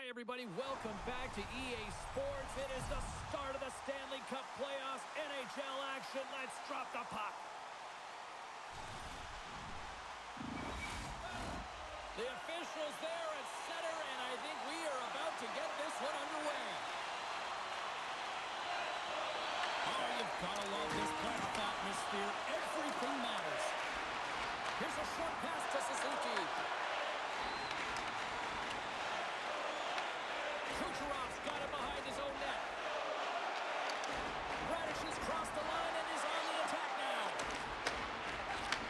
Hi, everybody. Welcome back to EA Sports. It is the start of the Stanley Cup playoffs. NHL action. Let's drop the puck. The officials there at center, and I think we are about to get this one underway. Oh, you've got to love this playoff atmosphere. Everything matters. Here's a short pass to Suzuki. Got it behind his own net. Radish has crossed the line and is on the attack now.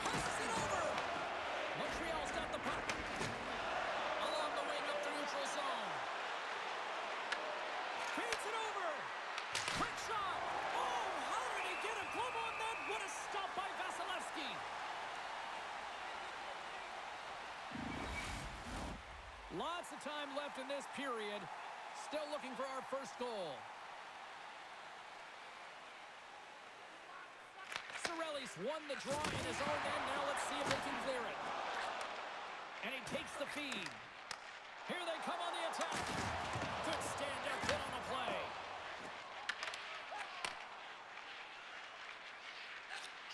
Passes it over. Montreal's got the puck. Along the wing up the neutral zone. Feeds it over. Quick shot. Oh, how did he get a glove on that? What a stop by Vasilevsky. Lots of time left in this period. Still looking for our first goal. Cirelli's won the draw in his own end. Now let's see if they can clear it. And he takes the feed. Here they come on the attack. Good stand-up hit on the play.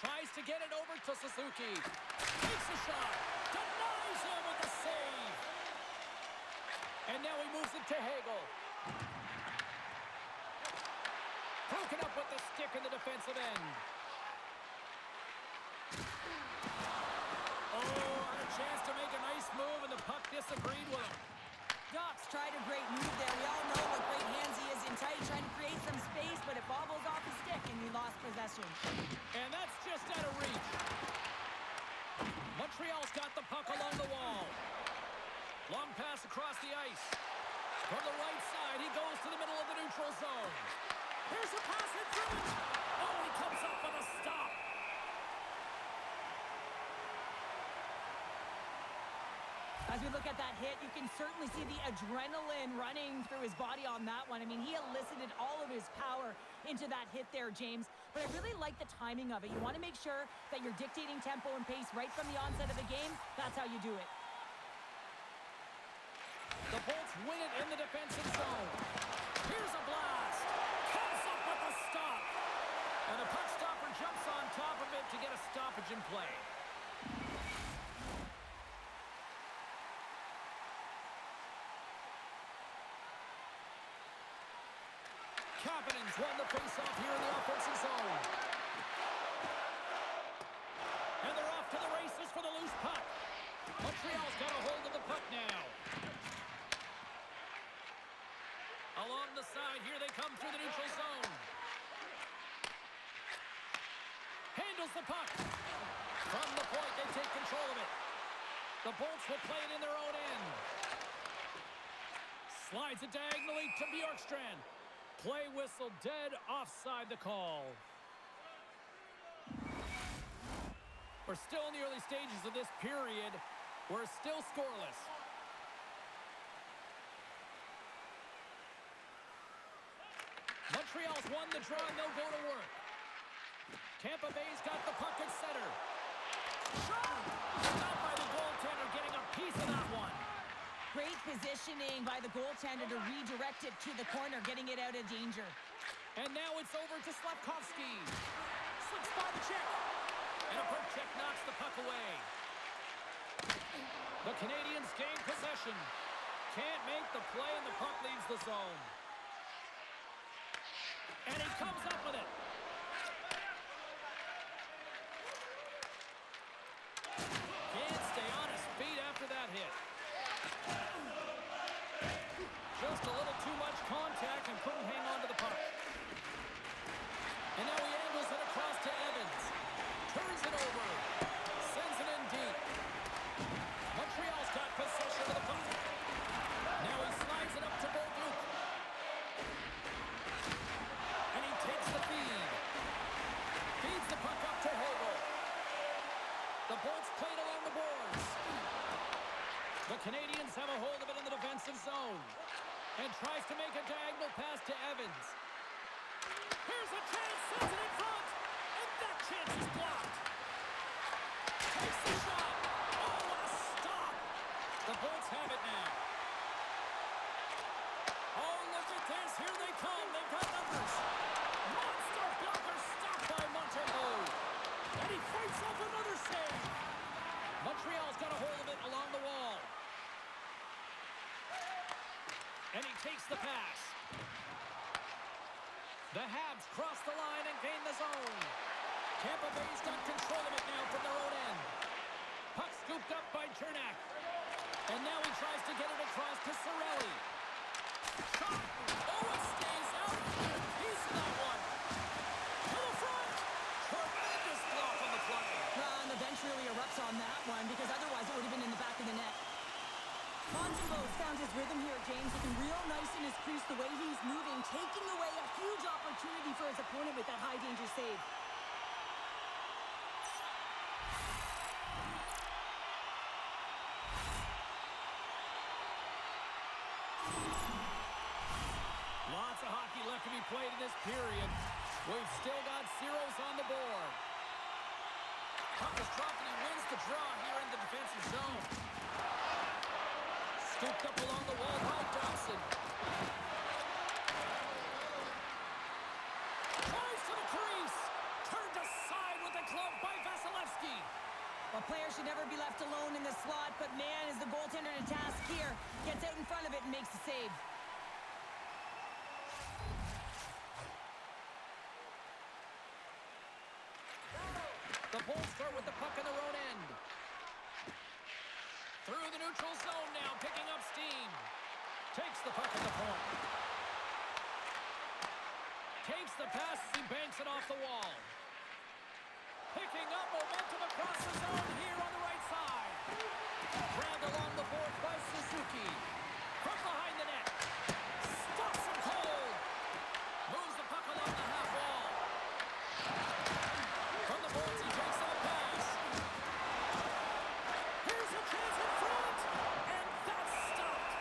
Tries to get it over to Suzuki. Takes a shot. Denies him with the save. And now he moves it to Hagel. Broken up with the stick in the defensive end. Oh, and a chance to make a nice move, and the puck disagreed with him. Doc's tried a great move there. We all know what great hands he is in tight, trying to create some space, but it bobbles off his stick, and he lost possession. And that's just out of reach. Montreal's got the puck along the wall. Long pass across the ice. From the right side, he goes to the middle of the neutral zone. Here's a pass in front. Oh, he comes up with a stop. As we look at that hit, you can certainly see the adrenaline running through his body on that one. I mean, he elicited all of his power into that hit there, James. But I really like the timing of it. You want to make sure that you're dictating tempo and pace right from the onset of the game. That's how you do it. The Bolts win it in the defensive zone. Here's a blast. Comes up with a stop. And the puck stopper jumps on top of it to get a stoppage in play. Kapanen's won the faceoff here in the offensive zone. And they're off to the races for the loose puck. Montreal's got a hold of the puck now. Along the side, here they come through the neutral zone. Handles the puck. From the point, they take control of it. The Bolts will play it in their own end. Slides it diagonally to Bjorkstrand. Play whistle dead, offside the call. We're still in the early stages of this period. We're still scoreless. Montreal's won the draw, and they'll go to work. Tampa Bay's got the puck at center. Shot! Stopped by the goaltender, getting a piece of that one. Great positioning by the goaltender to redirect it to the corner, getting it out of danger. And now it's over to Slavkovsky. Slips by the check. And a poke check knocks the puck away. The Canadiens gain possession. Can't make the play, and the puck leaves the zone. And he comes up with it. Can't stay on his feet after that hit. Just a little too much contact and couldn't hang on to the puck. And now he angles it across to Evans. Turns it over. Sends it in deep. Montreal's got possession of the puck. Now he slides it up to Bolduc. And he takes the feed. Feeds the puck up to Hagel. The Bolts played along the boards. The Canadiens have a hold of it in the defensive zone. And tries to make a diagonal pass to Evans. Here's a chance, sends it in front. And that chance is blocked. Takes the shot. Oh, what a stop. The Bolts have it now. Here they come. They've got numbers. Monster blocker stopped by Montreal. And he fights off another save. Montreal's got a hold of it along the wall. And he takes the pass. The Habs cross the line and gain the zone. Tampa Bay's got control of it now from their own end. Puck scooped up by Chernak. And now he tries to get it across to Cirelli. Shot. Oh, it stays out. He's that one. To the front. Tremendous block on the play. And the bench really erupts on that one because otherwise it would have been in the back of the net. Montembeau's found his rhythm here, James. Looking real nice in his crease, the way he's moving, taking away a huge opportunity for his opponent with that high-danger save. Lots of hockey left to be played in this period. We've still got zeros on the board. Puck is dropped and he wins the draw here in the defensive zone. Scooped up along the wall by Dobson. Tries to the crease. Turned aside with the glove by Vasilevsky. Well, players should never be left alone in the slot, but man, is the goaltender to task here. Gets out in front of it and makes the save. The Bulls start with the puck in their own end. Through the neutral zone now, picking up steam. Takes the puck at the point. Takes the pass as he banks it off the wall. Picking up momentum across the zone here on the right side. Grabbed along the board by Suzuki. From behind the net. Stops him cold. Moves the puck along the half wall. From the boards, he takes that pass. Here's a chance in front. And that's stopped.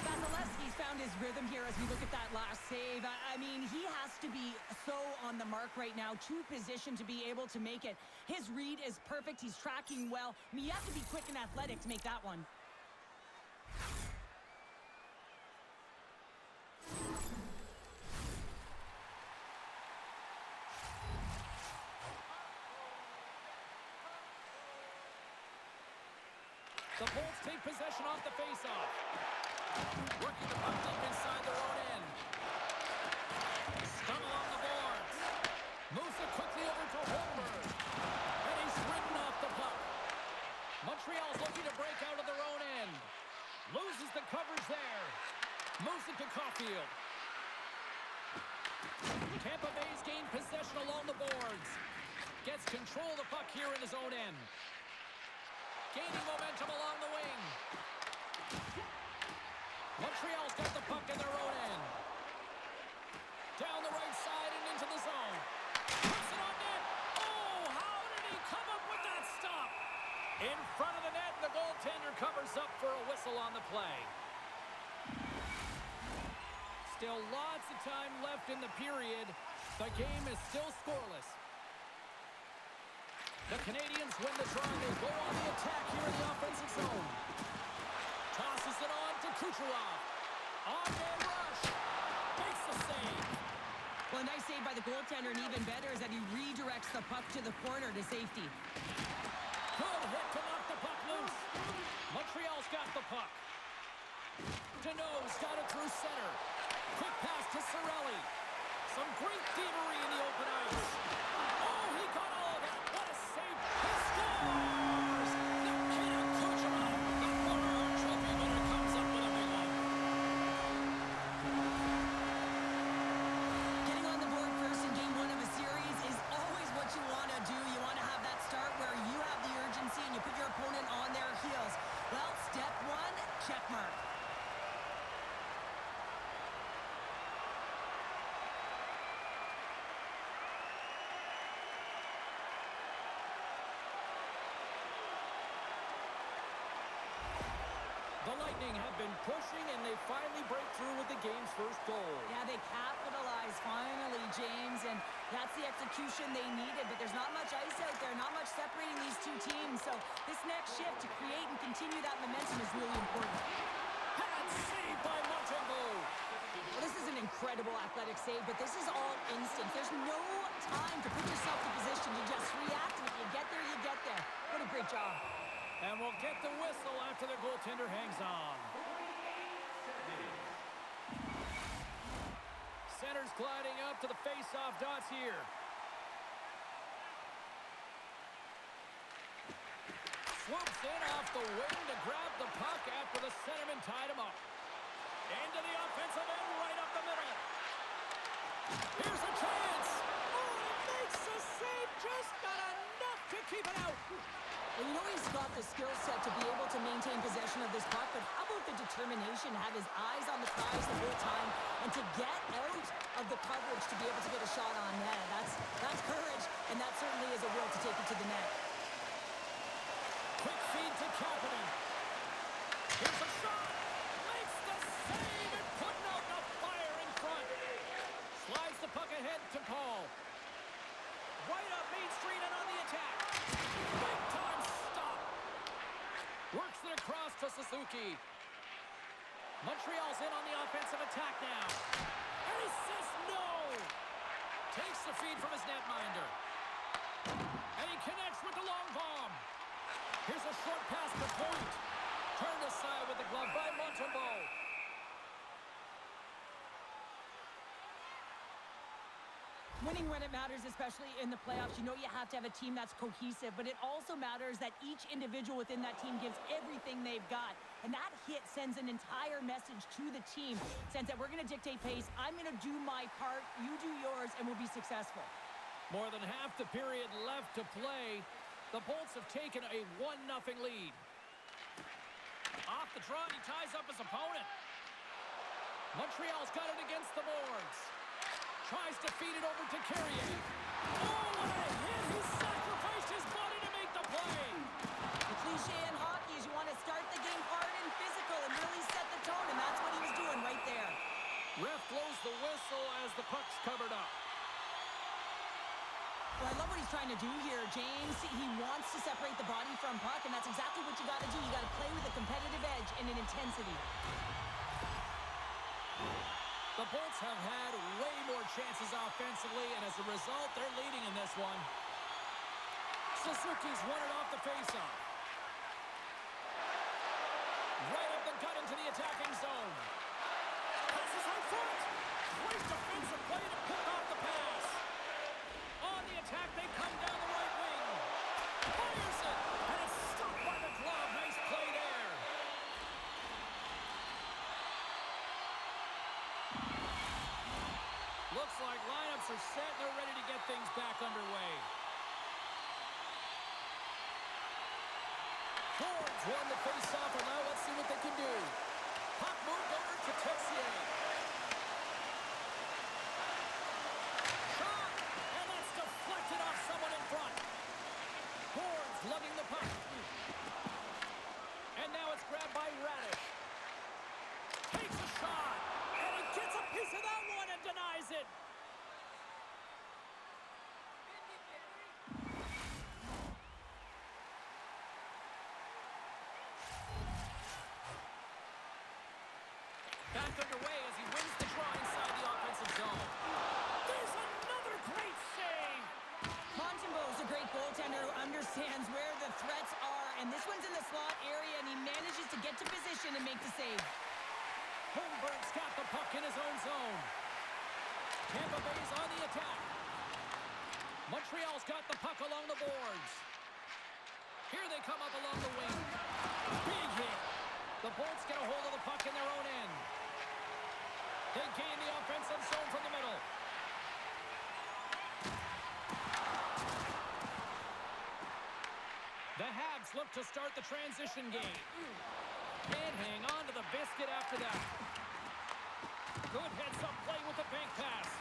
Vasilevsky's found his rhythm here as we look at that last save. I mean, he has to be so on the mark right now, too positioned to be able to make it. His read is perfect. He's tracking well. I mean, you have to be quick and athletic to make that one. The Bulls take possession off the faceoff. Working the puck deep inside their own end. Stung along the boards. Moves it quickly over to Holmberg. And he's ridden off the puck. Montreal's looking to break out of their own end. Loses the coverage there. Moves it to Caulfield. Tampa Bay's gained possession along the boards. Gets control of the puck here in his own end. Gaining momentum along the wing. Montreal's got the puck in their own end. Down the right side and into the zone. Puts it on net. Oh, how did he come up with that stop? In front of the net, and the goaltender covers up for a whistle on the play. Still lots of time left in the period. The game is still scoreless. The Canadiens win the draw. They go on the attack here in the offensive zone. Tosses it on to Kucherov. On-man rush. Makes the save. Well, a nice save by the goaltender, and even better is that he redirects the puck to the corner to safety. Good hit to knock the puck loose. Montreal's got the puck. Deneau's got it through center. Quick pass to Cirelli. Some great thievery in the open ice. Oh, he got all of it. What a save. He scores! Nikita Kucherov, the former trophy winner, comes up with a big one. Getting on the board first in game one of a series is always what you want to do. You want to have that start where you have the urgency and you put your opponent on their heels. Well, step one, check mark. Lightning have been pushing, and they finally break through with the game's first goal. Yeah, they capitalized finally, James, and that's the execution they needed. But there's not much ice out there, not much separating these two teams. So this next shift to create and continue that momentum is really important. And saved by Montreal. Well, this is an incredible athletic save, but this is all instant. There's no time to put yourself in position to just react. And if you get there, you get there. What a great job. And we'll get the whistle after the goaltender hangs on. Center's gliding up to the face-off dots here. Swoops in off the wing to grab the puck after the centerman tied him up. Into the offensive end, right up the middle. Here's a chance. Oh, he makes the save, just not enough to keep it out. Well, you know he's got the skill set to be able to maintain possession of this puck, but how about the determination to have his eyes on the prize the whole time and to get out of the coverage to be able to get a shot on net? That's courage, and that certainly is a will to take it to the net. Quick feed to Kapanen. Here's a shot. Makes the save and putting out the fire in front. Slides the puck ahead to Paul. Right up Main Street and on the attack. Big time stop. Works it across to Suzuki. Montreal's in on the offensive attack now. And he says no. Takes the feed from his netminder. And he connects with the long bomb. Here's a short pass to Point. Turned aside with the glove by Montembeault. Winning when it matters, especially in the playoffs, you know you have to have a team that's cohesive, but it also matters that each individual within that team gives everything they've got. And that hit sends an entire message to the team, sense that we're going to dictate pace, I'm going to do my part, you do yours, and we'll be successful. More than half the period left to play. The Bolts have taken a 1-0 lead. Off the draw, he ties up his opponent. Montreal's got it against the boards. Tries to feed it over to Carrier. Oh, what a hit! He sacrificed his body to make the play. The cliche in hockey is you want to start the game hard and physical and really set the tone, and that's what he was doing right there. Ref blows the whistle as the puck's covered up. Well, I love what he's trying to do here, James. He wants to separate the body from puck, and that's exactly what you got to do. You got to play with a competitive edge and an intensity. The Bolts have had way more chances offensively, and as a result, they're leading in this one. Suzuki's won it off the faceoff. Right up the gut into the attacking zone. Passes out front. Great defensive play to pick off the pass. On the attack, they come down the right wing. Fires it, and it's stopped by the glove. Nice play there. Looks like lineups are set. They're ready to get things back underway. Fords won the face-off, and now let's see what they can do. Puck moved over to Texier. Shot! And that's deflected off someone in front. Fords lugging the puck. And now it's grabbed by Radish. Takes a shot! And he gets a piece of that one and denies it. Back underway as he wins the draw inside the offensive zone. There's another great save. Montembeault's a great goaltender who understands where the threats are, and this one's in the slot area, and he manages to get to position and make the save. Holmberg's got the puck in his own zone. Tampa Bay's on the attack. Montreal's got the puck along the boards. Here they come up along the wing. Big hit. The Bolts get a hold of the puck in their own end. They gain the offensive zone from the middle. The Habs look to start the transition game. Can't hang on to the biscuit after that. Good heads-up play with the bank pass.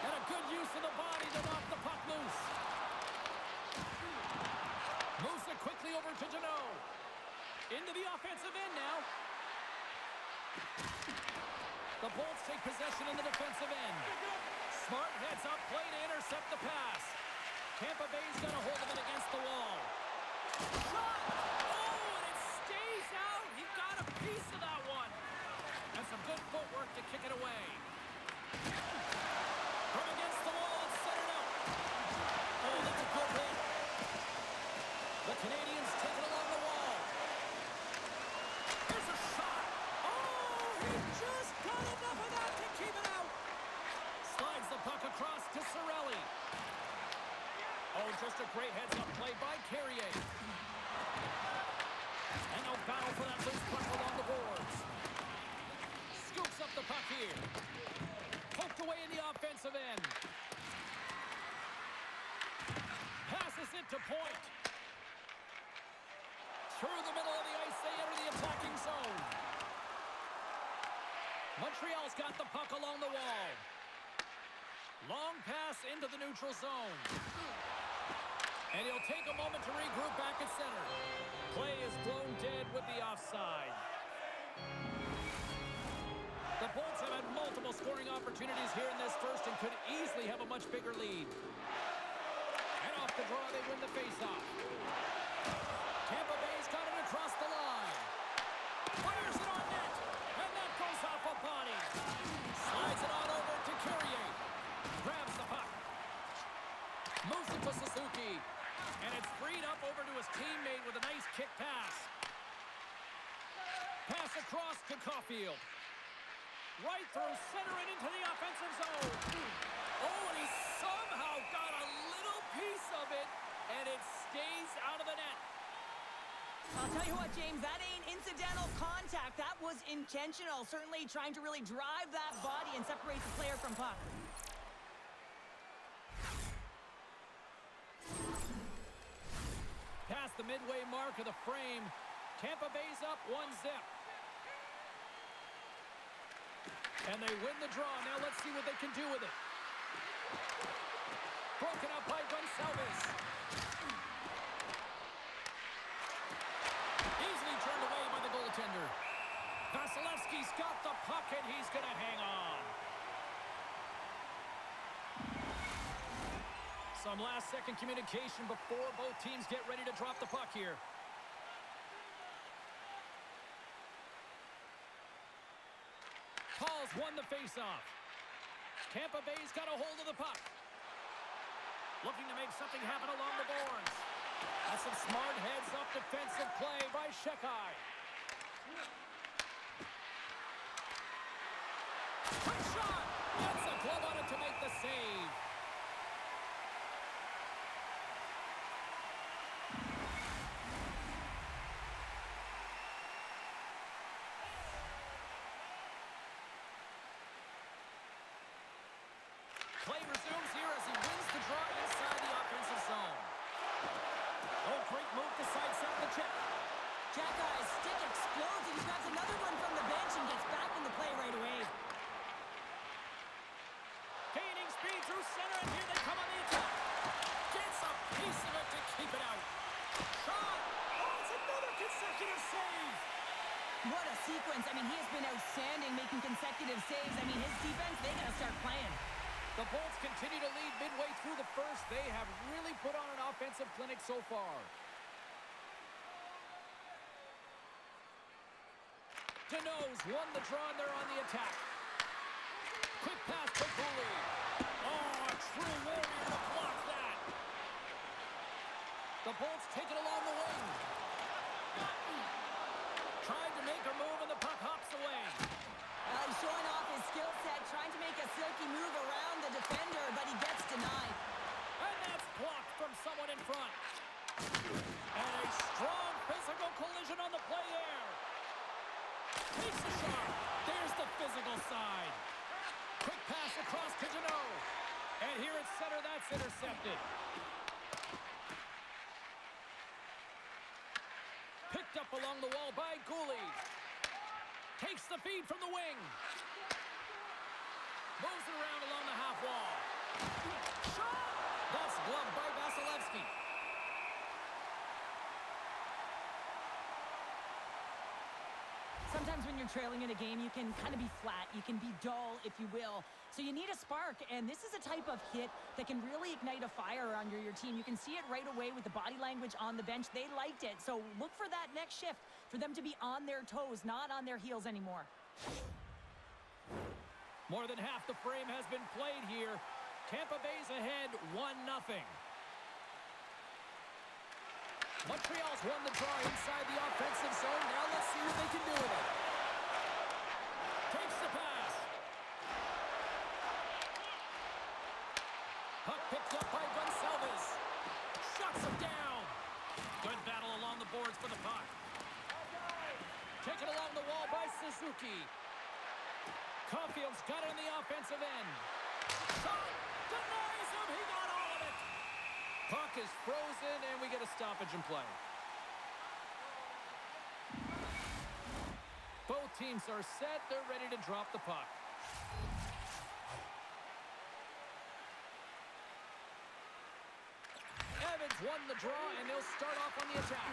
And a good use of the body to knock the puck loose. Moves it quickly over to Deneau. The Bolts take possession in the defensive end. Smart heads up play to intercept the pass. Tampa Bay's got a hold of it against the wall. Shot! Oh, and it stays out. He got a piece of that one. And some good footwork to kick it away. From against the wall, it's centered out. Oh, that's a good hit. The Canadiens take it along the wall. Here's a shot. Oh, he just got enough of that to keep it out. Slides the puck across to Cirelli. Oh, just a great heads-up play by Carrier. And no battle for that loose puck along the boards. Scoops up the puck here. Poked away in the offensive end. Passes it to point. Through the middle of the ice, they enter the attacking zone. Montreal's got the puck along the wall. Long pass into the neutral zone. And he'll take a moment to regroup back at center. Play is blown dead with the offside. The Bolts have had multiple scoring opportunities here in this first and could easily have a much bigger lead. And off the draw, they win the faceoff. Tampa Bay's got it across the line. Fires it on net. And that goes off a body. Slides it on over to Carrier. Grabs the puck. Moves it to Suzuki. And it's freed up over to his teammate with a nice kick pass. Pass across to Caulfield. Right through center and into the offensive zone. Oh, and he somehow got a little piece of it, and it stays out of the net. I'll tell you what, James, that ain't incidental contact. That was intentional. Certainly trying to really drive that body and separate the player from puck. Past the midway mark of the frame, Tampa Bay's up 1-0. And they win the draw. Now let's see what they can do with it. Broken up by Gonçalves. Easily turned away by the goaltender. Vasilevsky's got the puck and he's going to hang on. Some last-second communication before both teams get ready to drop the puck here. Paul's won the faceoff. Tampa Bay's got a hold of the puck. Looking to make something happen along the boards. That's some smart heads-up defensive play by Shekai. Quick shot! That's a glove on it to make the save. Play resumes here as he wins the draw inside the offensive zone. Oh, great move to sidestep the chip. Jackie's stick explodes and he grabs another one from the bench and gets back in the play right away. Gaining speed through center, and here they come on the attack. Gets a piece of it to keep it out. Shot! Oh, it's another consecutive save. What a sequence. I mean, he has been outstanding making consecutive saves. I mean, his defense, they got to start playing. The Bolts continue to lead midway through the first. They have really put on an offensive clinic so far. Deneau's won the draw, and they're on the attack. Quick pass to Cooley. Oh, a true warrior to block that. The Bolts take it along the wing. Tried to make a move, and the puck hops away. He's showing off his skill set, trying to make a silky move around the defender, but he gets denied. And that's blocked from someone in front. And a strong physical collision on the play there. Takes the shot. There's the physical side. Quick pass across to Deneau. And here at center, that's intercepted. Picked up along the wall by Cooley. Takes the feed from the wing. Moves it around along the half wall. Shot! That's gloved by Vasilevsky. Sometimes when you're you're trailing in a game, you can kind of be flat. You can be dull, if you will. So you need a spark, and this is a type of hit that can really ignite a fire under your team. You can see it right away with the body language on the bench. They liked it. So look for that next shift, for them to be on their toes, not on their heels anymore. More than half the frame has been played here. Tampa Bay's ahead 1-0. Montreal's won the draw inside the offensive zone. Now let's see what they can do with it. Takes the pass. Puck picked up by Gonçalves. Shuts him down. Good battle along the boards for the puck. Taken along the wall by Suzuki. Caulfield's got it on the offensive end. Shot! Denies him! He got all of it! Puck is frozen, and we get a stoppage in play. Both teams are set. They're ready to drop the puck. Evans won the draw, and they'll start off on the attack.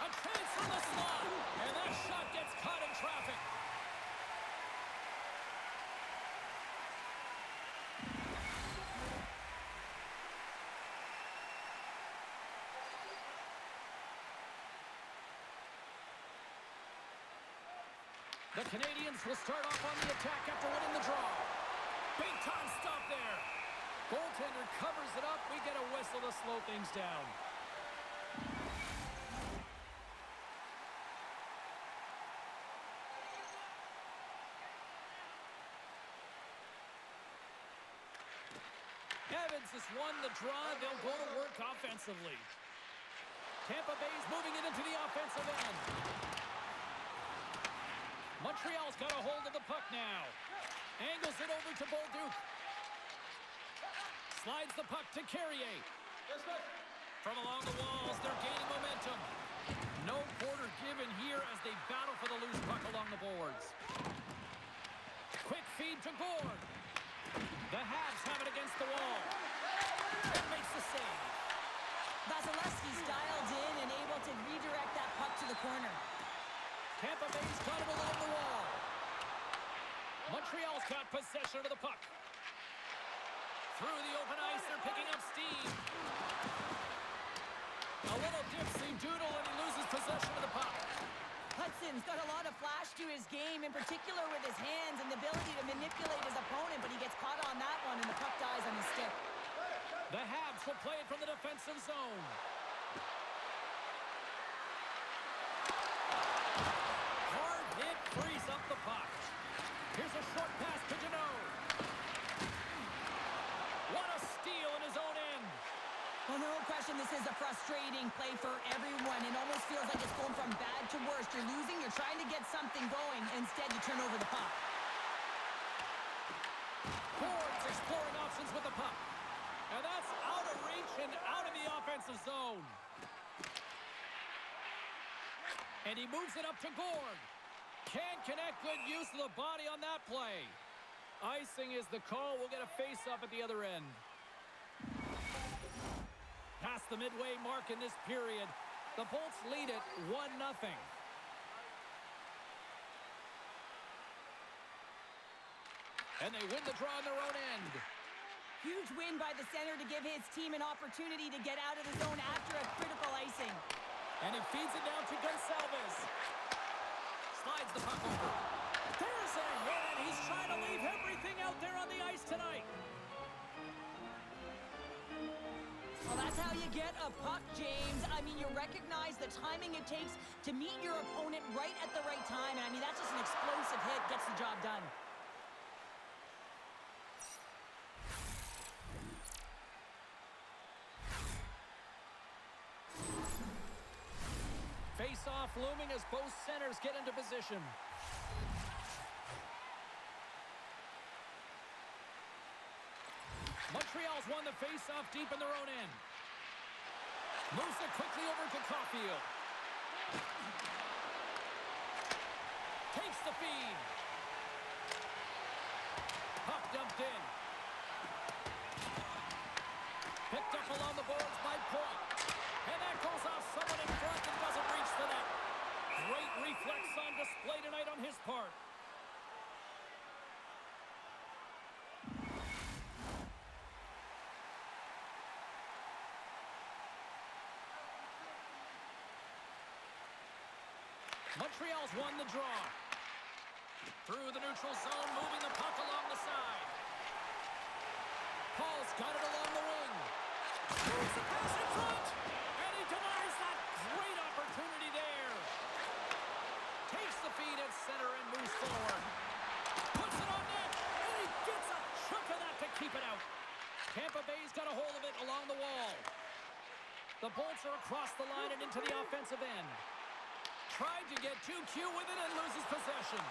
A chance from the slot, and that shot gets caught in traffic. The Canadiens will start off on the attack after winning the draw. Big time stop there. Goaltender covers it up. We get a whistle to slow things down. Evans has won the draw. They'll go to work offensively. Tampa Bay's moving it into the offensive end. Montreal's got a hold of the puck now. Angles it over to Bolduc. Slides the puck to Carrier. From along the walls, they're gaining momentum. No quarter given here as they battle for the loose puck along the boards. Quick feed to Gord. The Habs have it against the wall. It makes the save. Vasilevsky's dialed in and able to redirect that puck to the corner. Tampa Bay's got it along the wall. Montreal's got possession of the puck. Through the open ice, they're picking up steam. A little dipsy doodle, and he loses possession of the puck. Hudson's got a lot of flash to his game, in particular with his hands and the ability to manipulate his opponent, but he gets caught on that one, and the puck dies on his stick. The Habs will play it from the defensive zone. Hard hit frees up the puck. Here's a short pass to Janot. What a steal in his own end. Well, no question, this is a frustrating play for everyone. It almost feels like it's going from bad to worse. You're losing, you're trying to get something going. Instead, you turn over the puck. Gord's exploring options with the puck. And that's out of reach and out of the offensive zone. And he moves it up to Gord. Can't connect. Good use of the body on that play. Icing is the call. We'll get a face-off at the other end. Past the midway mark in this period, the Bolts lead it 1-0. And they win the draw on their own end. Huge win by the center to give his team an opportunity to get out of the zone after a critical icing. And he feeds it down to Gonçalves. Slides the puck over. There's a hit, and he's trying to leave everything out there on the ice tonight. Well, that's how you get a puck, James. I mean, you recognize the timing it takes to meet your opponent right at the right time. And I mean, that's just an explosive hit, gets the job done. Face-off looming as both centers get into position. Montreal's won the face-off deep in their own end. Moves it quickly over to Caulfield. Takes the feed. Puck dumped in. Picked up along the boards by Point. And that goes off someone in front and doesn't reach the net. Great reflex on display tonight on his part. Montreal's won the draw. Through the neutral zone, moving the puck along the side. Paul's got it along the wing. Moves the pass in front. And he denies that great opportunity there. Takes the feed at center and moves forward. Puts it on net. And he gets a chunk of that to keep it out. Tampa Bay's got a hold of it along the wall. The Bolts are across the line and into the offensive end. Tried to get too cute with it and loses possession.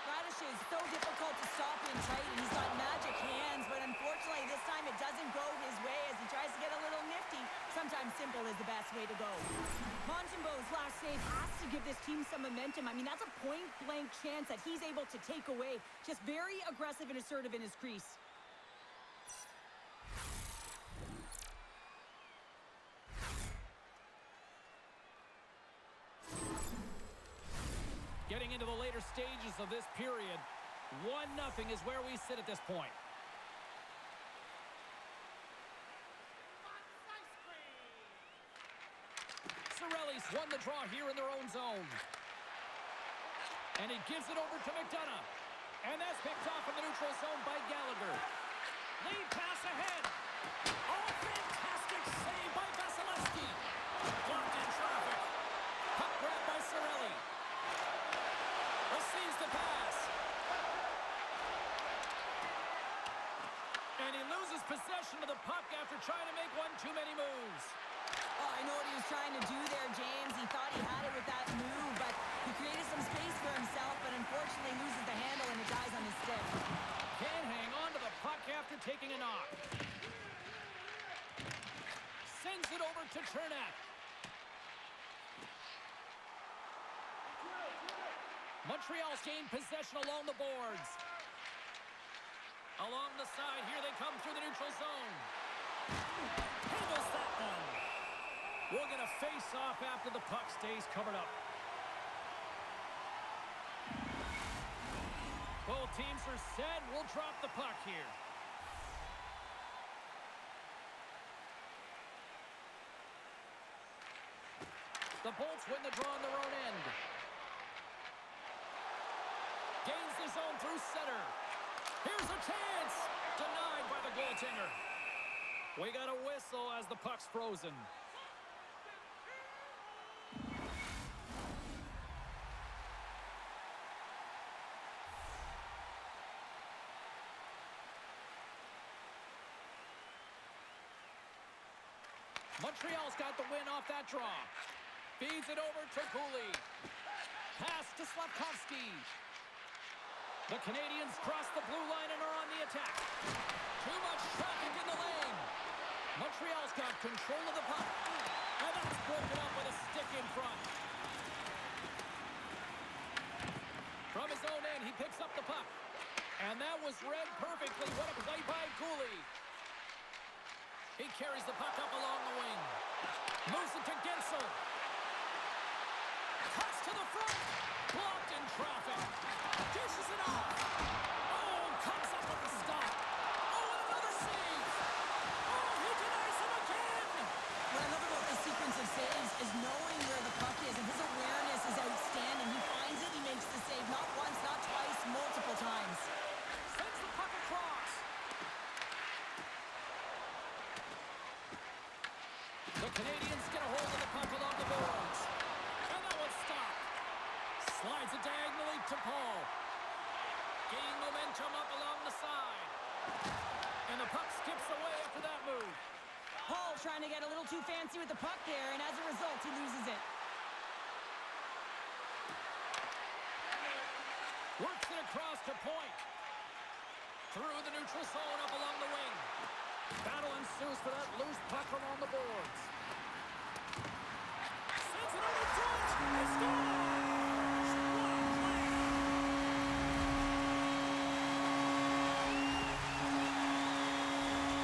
Radish is so difficult to stop in tight, and he's got magic hands, but unfortunately this time it doesn't go his way as he tries to get a little nifty. Sometimes simple is the best way to go. Montembeau's last save has to give this team some momentum. I mean, that's a point-blank chance that he's able to take away. Just very aggressive and assertive in his crease. Getting into the later stages of this period, 1-0 is where we sit at this point. Cirelli's won the draw here in their own zone. And he gives it over to McDonough. And that's picked off in the neutral zone by Gallagher. Lead pass ahead. Oh, fantastic save by Vasilevsky. Blocked in traffic. Puck grab by Cirelli. Receives the pass. And he loses possession of the puck after trying to make one too many moves. Oh, I know what he was trying to do there, James. He thought he had it with that move, but he created some space for himself, but unfortunately loses the handle and it dies on his stick. Can't hang on to the puck after taking a knock. Sends it over to Chernak. Montreal's gained possession along the boards. Along the side, here they come through the neutral zone. Handles that one. We'll get a face-off after the puck stays covered up. Both teams are set. We'll drop the puck here. The Bolts win the draw on their own end. Gains the zone through center. Here's a chance. Denied by the goaltender. We got a whistle as the puck's frozen. Montreal's got the win off that draw. Feeds it over to Cooley. Pass to Slavkovsky. The Canadiens cross the blue line and are on the attack. Too much traffic in the lane. Montreal's got control of the puck. And that's broken up with a stick in front. From his own end, he picks up the puck. And that was read perfectly. What a play by Cooley. He carries the puck up along the wing. Moves it to Gensel. Cuts to the front. Blocked in traffic. Dishes it off. Oh, comes up with the stop. Oh, and another save. Oh, he denies him again. What I love about this sequence of saves is knowing where the puck is, and his awareness is outstanding. He finds it, he makes the save not once, not twice, multiple times. Sends the puck across. The Canadiens get a hold of the puck along the boards. And that one's stopped. Slides it diagonally to Paul. Gaining momentum up along the side. And the puck skips away after that move. Paul trying to get a little too fancy with the puck there, and as a result, he loses it. Works it across to point. Through the neutral zone up along the wing. Battle ensues for that loose puck along the boards. Sends it over front. He scores!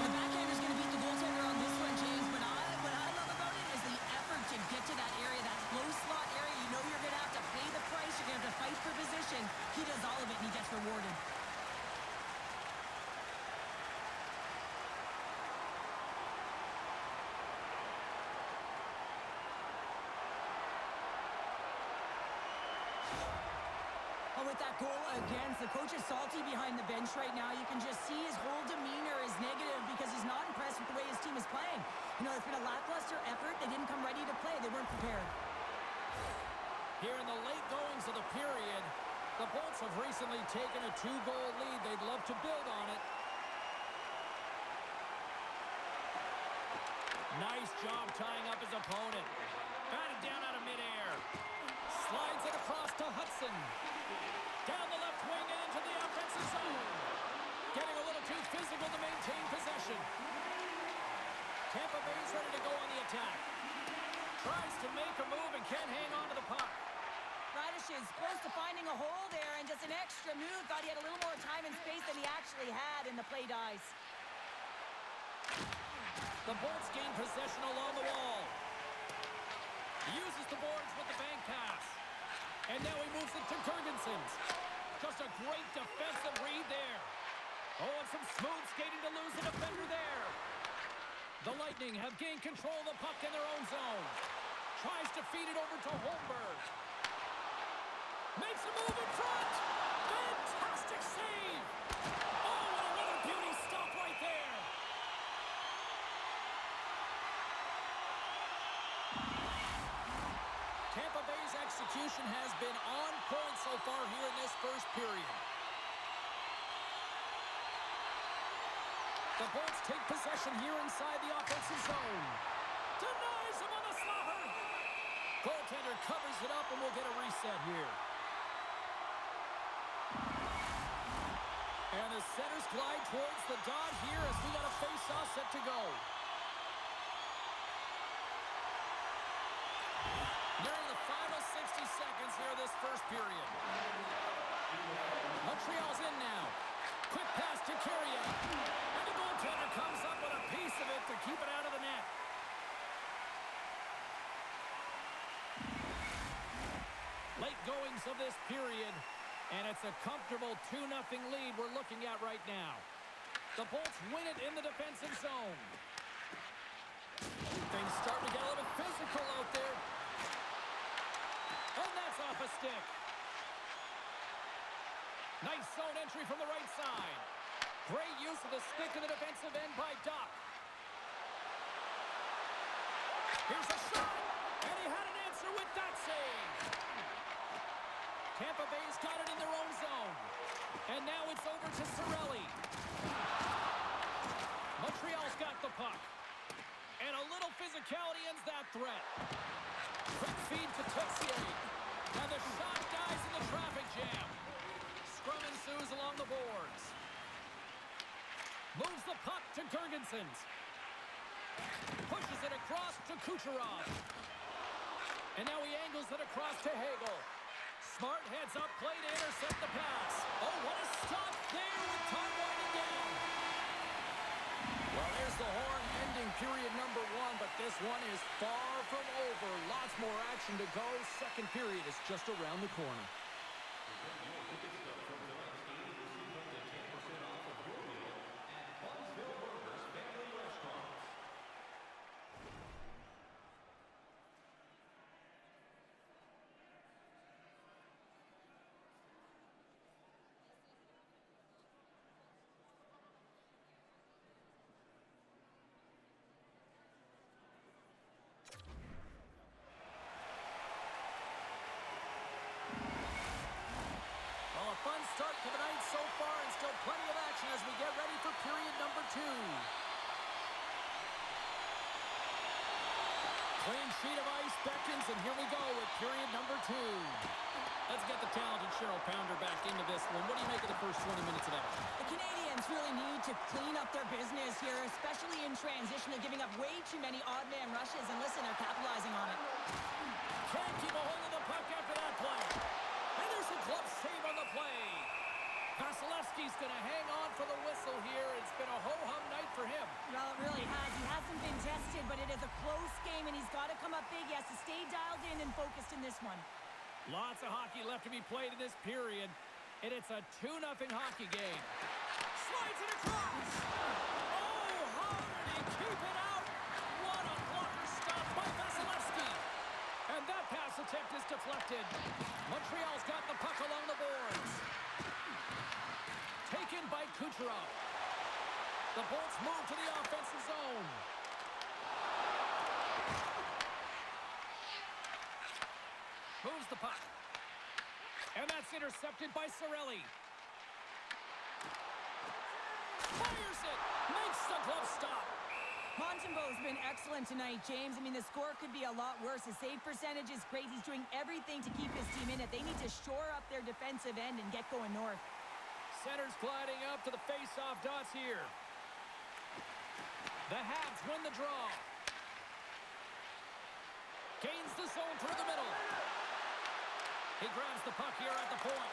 The backhander's going to beat the goaltender on this one, James, but what I love about it is the effort to get to that area, that close slot area. You know you're going to have to with that goal against. The coach is salty behind the bench right now. You can just see his whole demeanor is negative because he's not impressed with the way his team is playing. You know, it's been a lackluster effort. They didn't come ready to play. They weren't prepared. Here in the late goings of the period, the Bolts have recently taken a 2-goal lead. They'd love to build on it. Nice job tying up his opponent. Batted down out of midair. Slides it across to Hudson. Down the left wing and into the offensive zone. Getting a little too physical to maintain possession. Tampa Bay's ready to go on the attack. Tries to make a move and can't hang on to the puck. Radish is close to finding a hole there, and just an extra move. Thought he had a little more time and space than he actually had, and the play dies. The Bolts gain possession along the wall. Uses the boards with the bank pass. And now he moves it to Gergensons. Just a great defensive read there. Oh, and some smooth skating to lose the defender there. The Lightning have gained control of the puck in their own zone. Tries to feed it over to Holmberg. Makes a move in front. Fantastic save. Oh, and another beauty stop right there. Tampa Bay's execution has been on point so far here in this first period. The Bolts take possession here inside the offensive zone. Denies him on the slobber. Goaltender covers it up, and we'll get a reset here. And the centers glide towards the dot here as we got a face-off set to go. Nearing the final 60 seconds here of this first period. Montreal's in now. Quick pass to Carrier. And the goaltender comes up with a piece of it to keep it out of the net. Late goings of this period. And it's a comfortable 2-0 lead we're looking at right now. The Bolts win it in the defensive zone. Things starting to get a little physical out there. And that's off a stick. Nice zone entry from the right side. Great use of the stick in the defensive end by Doc. Here's a shot. And he had an answer with that save. Tampa Bay's got it in their own zone. And now it's over to Cirelli. Montreal's got the puck. And a little physicality ends that threat. Quick feed to Tessier. And the shot dies in the traffic jam. Scrum ensues along the boards. Moves the puck to Gergensons. Pushes it across to Kucherov. And now he angles it across to Hagel. Smart heads up play to intercept the pass. Oh, what a stop there with time winding down. Well, there's the horn ending period number 1, but this one is far from over. Lots more action to go. Second period is just around the corner. Fun start to the night so far, and still plenty of action as we get ready for period number 2. Clean sheet of ice beckons, and here we go with period number 2. Let's get the talented Cheryl Pounder back into this one. What do you make of the first 20 minutes of action? The Canadiens really need to clean up their business here, especially in transition. They're giving up way too many odd man rushes, and listen, they're capitalizing on it. Can't keep a hold of the puck after that play. And there's a glove save on the play. Vasilevsky's going to hang on for the whistle here. It's been a ho-hum night for him. Well, it really has. He hasn't been tested, but it is a close game, and he's got to come up big. He has to stay dialed in and focused in this one. Lots of hockey left to be played in this period, and it's a 2-0 hockey game. Slides it across. Oh, how did he keep it out? What a blocker stop by Vasilevsky. And And that pass attempt is deflected. Montreal's got the puck along the boards. Taken by Kucherov. The Bolts move to the offensive zone. Moves the puck. And that's intercepted by Cirelli. Fires it. Makes the glove stop. Montembeau's been excellent tonight, James. I mean, the score could be a lot worse. His save percentage is great. He's doing everything to keep his team in it. They need to shore up their defensive end and get going north. Center's gliding up to the face-off dots here. The Habs win the draw. Gains the zone through the middle. He grabs the puck here at the point.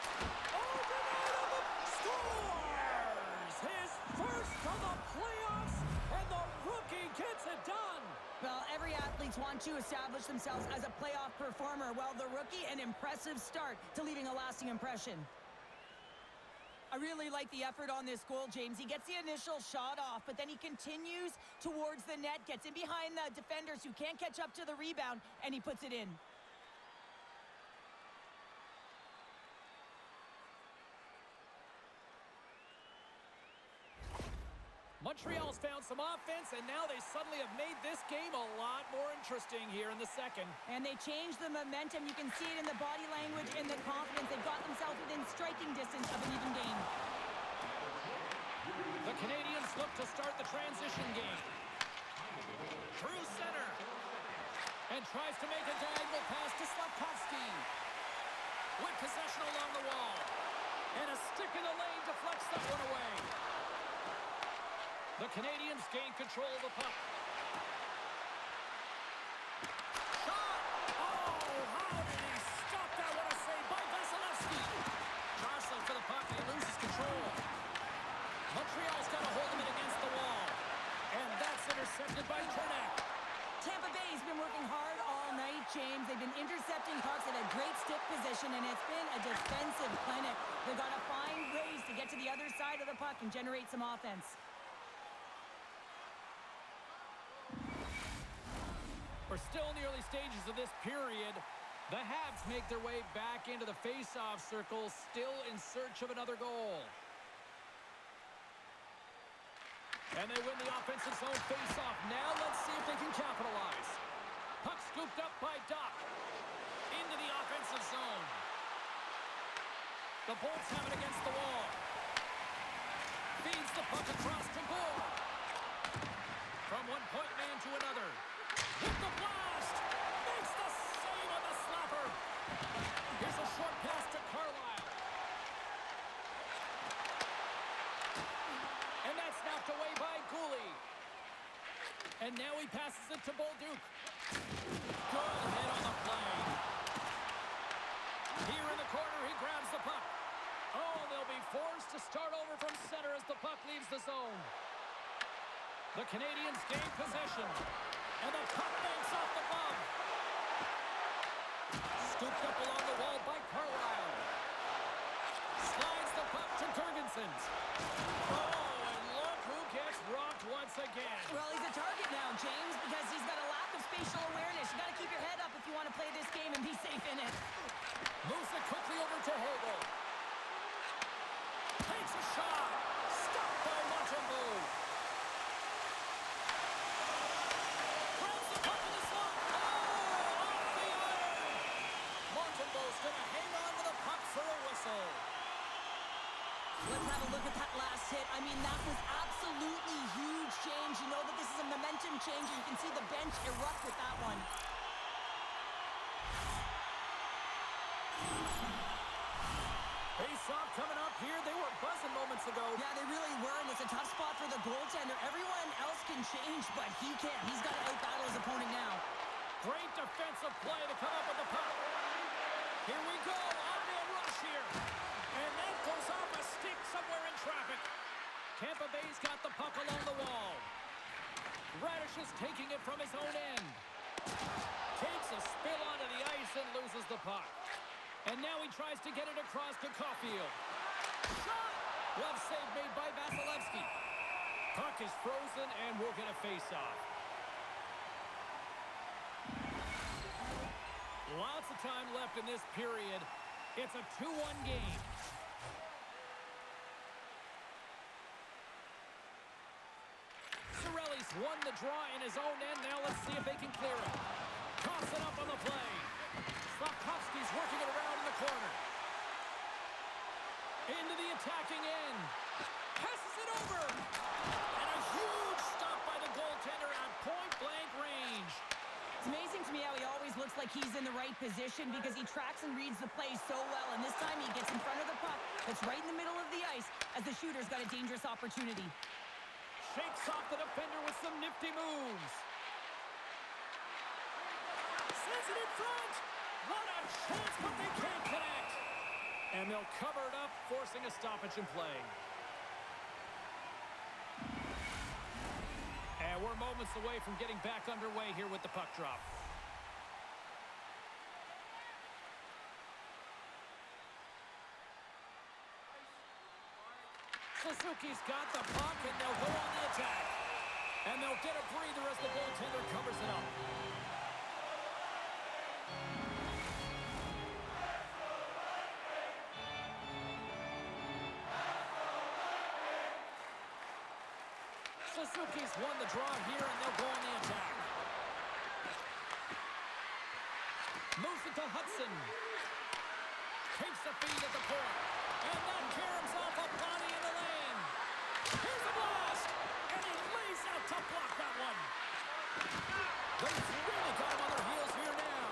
Scores! His first of the playoffs, and the rookie gets it done. Well, every athlete wants to establish themselves as a playoff performer. Well, the rookie, an impressive start to leaving a lasting impression. I really like the effort on this goal, James. He gets the initial shot off, but then he continues towards the net, gets in behind the defenders who can't catch up to the rebound, and he puts it in. Montreal's found some offense, and now they suddenly have made this game a lot more interesting here in the second. And they changed the momentum. You can see it in the body language and the confidence. They've got themselves within striking distance of an even game. The Canadiens look to start the transition game. Through center. And tries to make a diagonal pass to Slafkovsky. With possession along the wall. And a stick in the lane deflects that one away. The Canadiens gain control of the puck. Shot! Oh, how did he stop that? What a save by Vasilevsky. Jostling for the puck, and he loses control. Montreal's got to hold him in against the wall. And that's intercepted by Cernak. Tampa Bay's been working hard all night, James. They've been intercepting pucks at a great stick position, and it's been a defensive clinic. They've got to find ways to get to the other side of the puck and generate some offense. We're still in the early stages of this period. The Habs make their way back into the face-off circle, still in search of another goal. And they win the offensive zone face-off. Now let's see if they can capitalize. Puck scooped up by Doc. Into the offensive zone. The Bolts have it against the wall. Feeds the puck across to goal. From one point man to another. With the blast! Makes the save on the slapper! Here's a short pass to Carlisle. And that's knocked away by Gooley. And now he passes it to Bolduc. Good hit on the play. Here in the corner, he grabs the puck. Oh, they'll be forced to start over from center as the puck leaves the zone. The Canadiens gain possession. And the puck banks off the glove. Scooped up along the wall by Carlisle. Slides the puck to Gergensen. Oh, and look who gets rocked once again. Well, he's a target now, James, because he's got a lack of spatial awareness. You got to keep your head up if you want to play this game and be safe in it. Moves it quickly over to Hagel. Takes a shot. Stopped by Montembeau. Going to hang on to the puck for a whistle. Let's have a look at that last hit. I mean, that was absolutely huge, James. You know that this is a momentum change, and you can see the bench erupt with that one. Face-off coming up here. They were buzzing moments ago. Yeah, they really were, and it's a tough spot for the goaltender. Everyone else can change, but he can't. He's got to out-battle his opponent now. Great defensive play to come up with the puck. Here we go, on-man rush here. And that goes off a stick somewhere in traffic. Tampa Bay's got the puck along the wall. Radish is taking it from his own end. Takes a spill onto the ice and loses the puck. And now he tries to get it across to Caulfield. Shot! Glove save made by Vasilevsky. Puck is frozen and we'll get a face-off. Lots of time left in this period. It's a 2-1 game. Cirelli's won the draw in his own end. Now let's see if they can clear it. Toss it up on the play. Slafkovsky's working it around in the corner. Into the attacking end. Passes it over. And a huge stop by the goaltender at point-blank range. It's amazing to me how he always looks like he's in the right position because he tracks and reads the play so well. And this time he gets in front of the puck that's right in the middle of the ice as the shooter's got a dangerous opportunity. Shakes off the defender with some nifty moves. Sends it in front. What a chance, but they can't connect. And they'll cover it up, forcing a stoppage in play. And we're moments away from getting back underway here with the puck drop. Suzuki's got the puck, and they'll go on the attack. And they'll get a breather as the goaltender covers it up. Suzuki's won the draw here, and they'll go on the attack. Moves it to Hudson. Takes the feed at the point. And that caroms off a body in the lane. Here's the blast. And he lays out to block that one. They've really got him on their heels here now.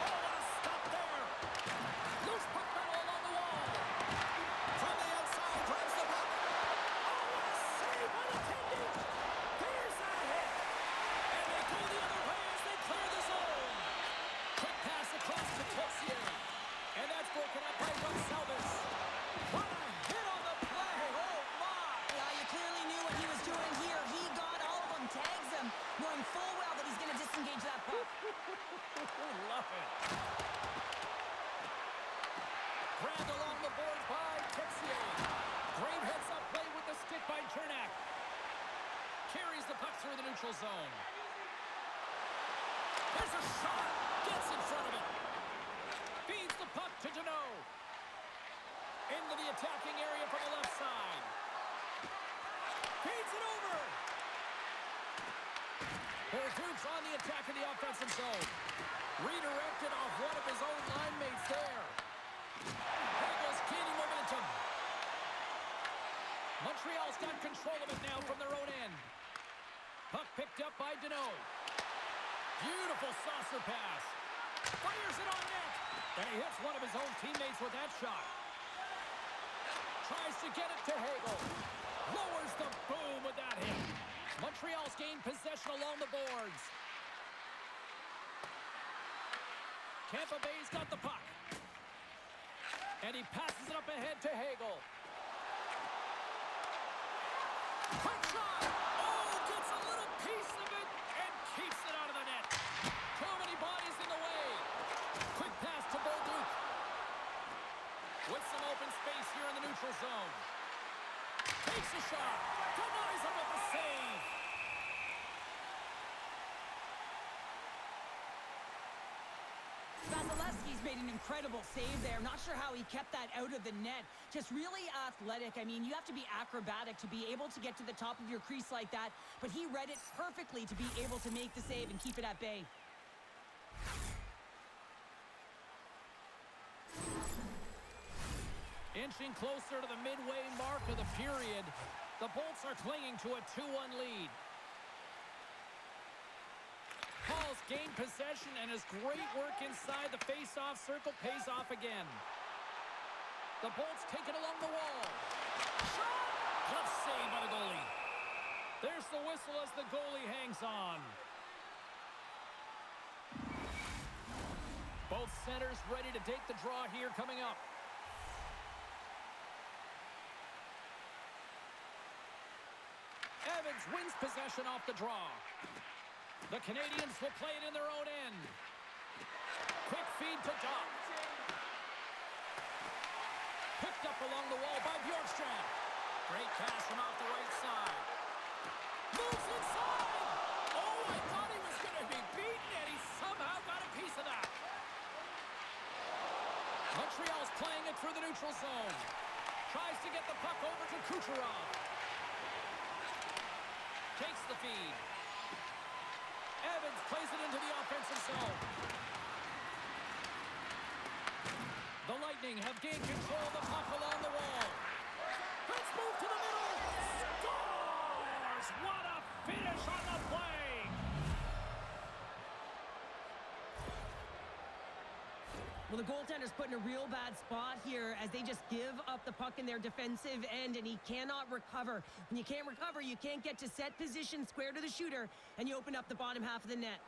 Oh, what a stop there. Loose puck battle along the wall. From the outside, grabs the puck. Oh, what a save by the Canadiens. Here's that hit. And they go the other way as they clear the zone. Quick pass across to Tessier. And that's broken up by Gonsalves. What a hit on the play. Oh, my. Yeah, you clearly knew what he was doing here. He got all of them, tags them, knowing full well that he's going to disengage that puck. Love it. Grabbed along the boards by Texier. Great heads-up play with the stick by Chernak. Carries the puck through the neutral zone. There's a shot. Gets in front of it. Feeds the puck to Deneau. Into the attacking area from the left side. Feeds it over. Bertuzzi on the attack in the offensive zone. Redirected off one of his own line mates there. Hegel's gaining momentum. Montreal's got control of it now from their own end. Puck picked up by Deneau. Beautiful saucer pass. Fires it on net. And he hits one of his own teammates with that shot. Tries to get it to Hagel. Lowers the boom with that hit. Montreal's gained possession along the boards. Tampa Bay's got the puck. And he passes it up ahead to Hagel. Quick shot! Oh, gets a little piece of it and keeps it out of the net. Too many bodies in the way. Quick pass to Bolduc. With some open space here in the neutral zone. Takes a shot. Denies him with the save. Vasilevsky's made an incredible save there. Not sure how he kept that out of the net. Just really athletic. I mean, you have to be acrobatic to be able to get to the top of your crease like that. But he read it perfectly to be able to make the save and keep it at bay. Inching closer to the midway mark of the period. The Bolts are clinging to a 2-1 lead. Hall's gained possession, and his great work inside the face-off circle pays off again. The Bolts take it along the wall. Shot! Tough save by the goalie. There's the whistle as the goalie hangs on. Both centers ready to take the draw here coming up. Evans wins possession off the draw. The Canadiens will play it in their own end. Quick feed to Dock. Picked up along the wall by Bjorkstrand. Great pass from off the right side. Moves inside. Oh, I thought he was going to be beaten, and he somehow got a piece of that. Montreal's playing it through the neutral zone. Tries to get the puck over to Kucherov. Takes the feed. Evans plays it into the offensive zone. The Lightning have gained control of the puck along the wall. Let's move to the middle. Scores! What a finish on the play! Well, the goaltender's put in a real bad spot here as they just give up the puck in their defensive end, and he cannot recover. When you can't recover, you can't get to set position square to the shooter, and you open up the bottom half of the net.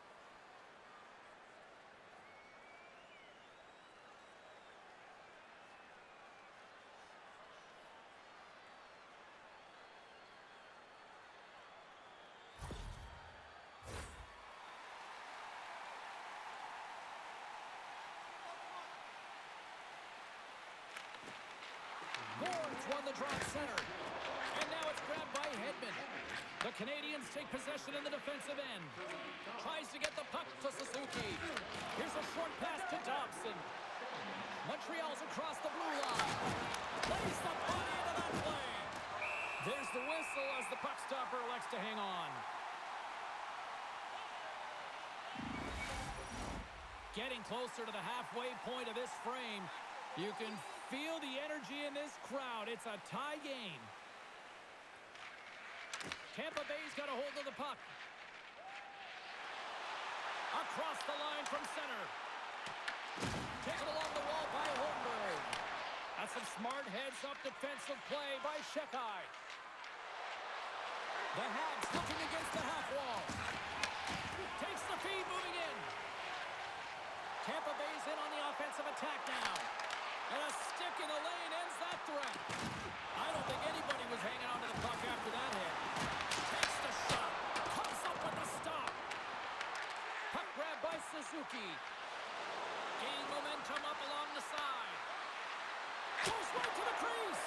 Boards won the draw at center. And now it's grabbed by Hedman. The Canadiens take possession in the defensive end. Tries to get the puck to Suzuki. Here's a short pass to Dobson. Montreal's across the blue line. Lays the body into that play. There's the whistle as the puck stopper elects to hang on. Getting closer to the halfway point of this frame. You can feel the energy in this crowd. It's a tie game. Tampa Bay's got a hold of the puck. Across the line from center. Taken along the wall by Holmberg. That's some smart heads-up defensive play by Shekai. The Habs looking against the half wall. Takes the feed moving in. Tampa Bay's in on the offensive attack now. And a stick in the lane ends that threat. I don't think anybody was hanging on to the puck after that hit. Takes the shot. Comes up with the stop. Puck grab by Suzuki. Gaining momentum up along the side. Goes right to the crease.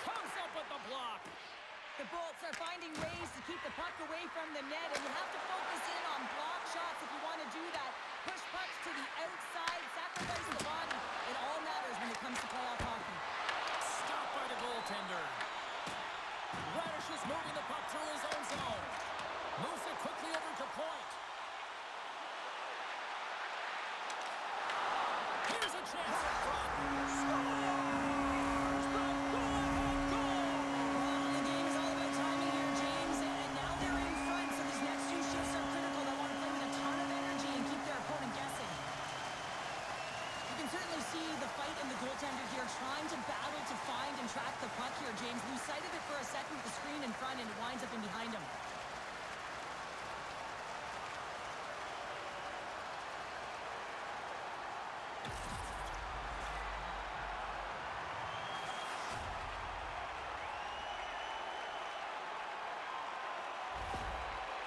Comes up with the block. The Bolts are finding ways to keep the puck away from the net, and you have to focus in on block shots if you want to do that. Push pucks to the outside, sacrifice the body. It all matters when it comes to playoff hockey. Stopped by the goaltender. Radish is moving the puck through his own zone. Moves it quickly over to point. Here's a chance in front. Scores! The go-ahead goal! Well, the game is all about timing here, James, and now they're in front, so these next two shifts are critical. They want to play with a ton of energy and keep their opponent guessing. You can certainly see the fight in the goaltender here, trying to battle to find and track the puck here, James. Lose sight of it for a second with the screen in front, and it winds up in behind him.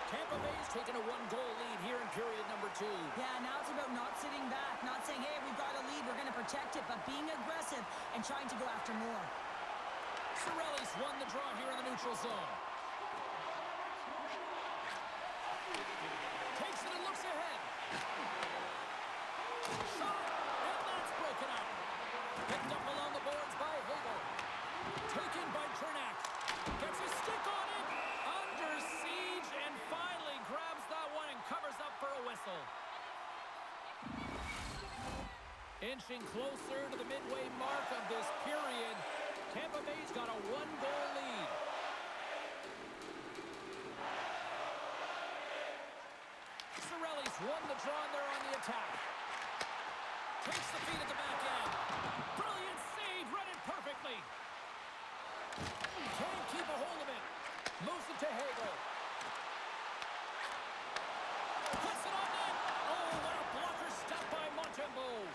Tampa Bay's taken a one-goal lead here in period number 2. Yeah, now it's about not sitting back, not saying, hey, we've got a lead, we're going to protect it, but being aggressive and trying to go after more. Cirelli's won the draw here in the neutral zone. Takes it and looks ahead. Shot, and that's broken up. Picked up along the boards by Hagel. Taken by Cernak. Gets a stick on it. Under siege and finally grabs that one and covers up for a whistle. Inching closer to the midway mark of this period. Tampa Bay's got a one-goal lead. Cirelli's won the draw and they're on the attack. Takes the feed at the back end. Brilliant save, read it perfectly. Can't keep a hold of it. Moves it to Hagel. Puts it on net. Oh, what a blocker step by Montembeault.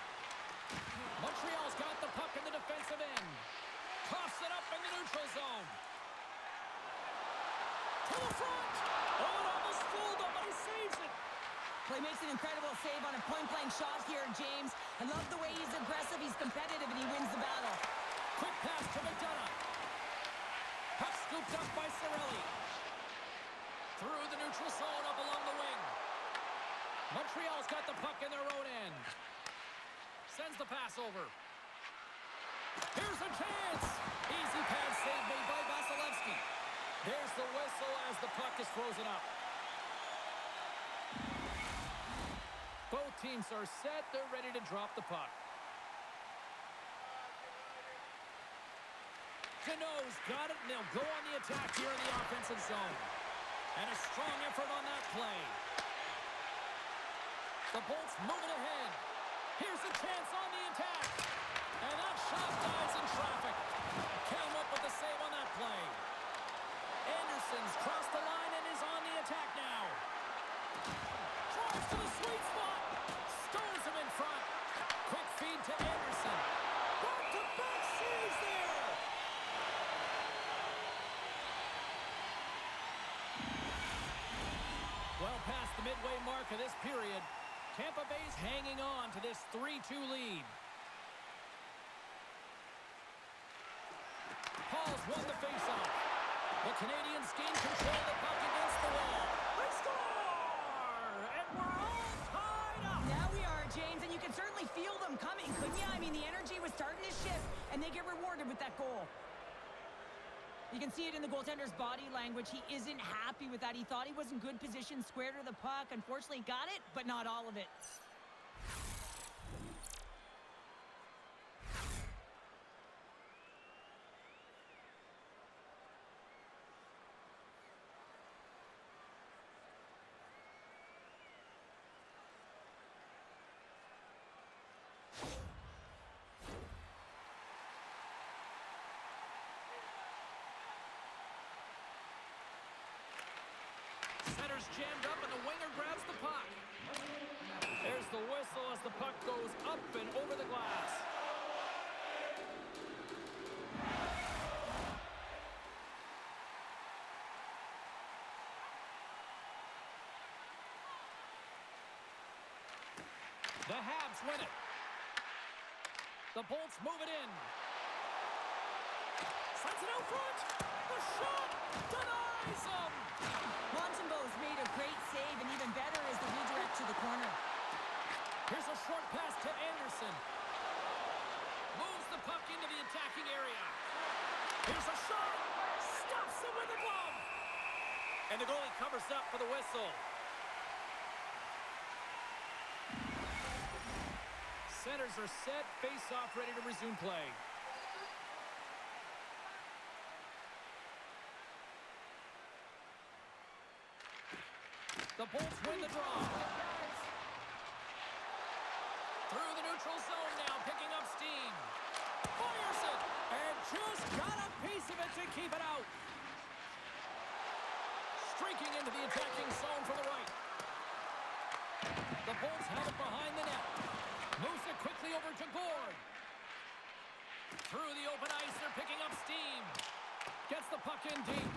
Montreal's got the puck in the defensive end. Toss it up in the neutral zone. To the front. Oh, it almost fooled him, but he saves it. Well, he makes an incredible save on a point-blank shot here, James. I love the way he's aggressive, he's competitive, and he wins the battle. Quick pass to McDonough. Puck scooped up by Cirelli. Through the neutral zone up along the wing. Montreal's got the puck in their own end. Sends the pass over. Here's a chance. Easy pad save made by Vasilevsky. There's the whistle as the puck is frozen up. Both teams are set. They're ready to drop the puck. Deneau's got it, and they'll go on the attack here in the offensive zone. And a strong effort on that play. The Bolts moving ahead. Here's a chance on the attack. And that shot dies in traffic. Came up with the save on that play. Anderson's crossed the line and is on the attack now. Drives to the sweet spot. Stones him in front. Quick feed to Anderson. Back-to-back saves there. Well past the midway mark of this period, Tampa Bay's hanging on to this 3-2 lead. Paul's won the faceoff. The Canadiens gain control of the puck against the wall. They score! And we're all tied up! Now we are, James, and you can certainly feel them coming, couldn't you? I mean, the energy was starting to shift, and they get rewarded with that goal. You can see it in the goaltender's body language. He isn't happy with that. He thought he was in good position, square to the puck. Unfortunately, got it, but not all of it. Center's jammed up, and the winger grabs the puck. There's the whistle as the puck goes up and over the glass. The Habs win it. The Bolts move it in. Sends it out front. The shot denies him. Montembeau's made a great save, and even better is the redirect to the corner. Here's a short pass to Anderson. Moves the puck into the attacking area. Here's a shot. Stops him with a glove. And the goalie covers up for the whistle. Centers are set. Face-off ready to resume play. The Bolts win the draw. Through the neutral zone now, picking up steam. Fires it, and just got a piece of it to keep it out. Streaking into the attacking zone from the right. The Bolts have it behind the net. Moves it quickly over to Gord. Through the open ice, they're picking up steam. Gets the puck in deep.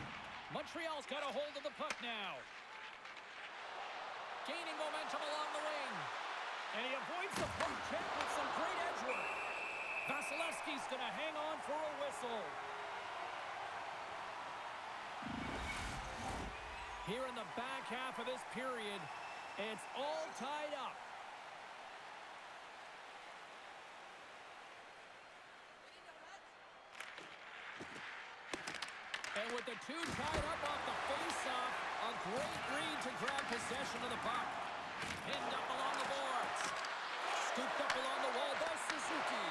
Montreal's got a hold of the puck now. Gaining momentum along the wing. And he avoids the poke check with some great edge work. Vasilevsky's going to hang on for a whistle. Here in the back half of this period, it's all tied up. And with the two tied up off the face-off, a great read to grab possession of the puck. Pinned up along the boards. Scooped up along the wall by Suzuki.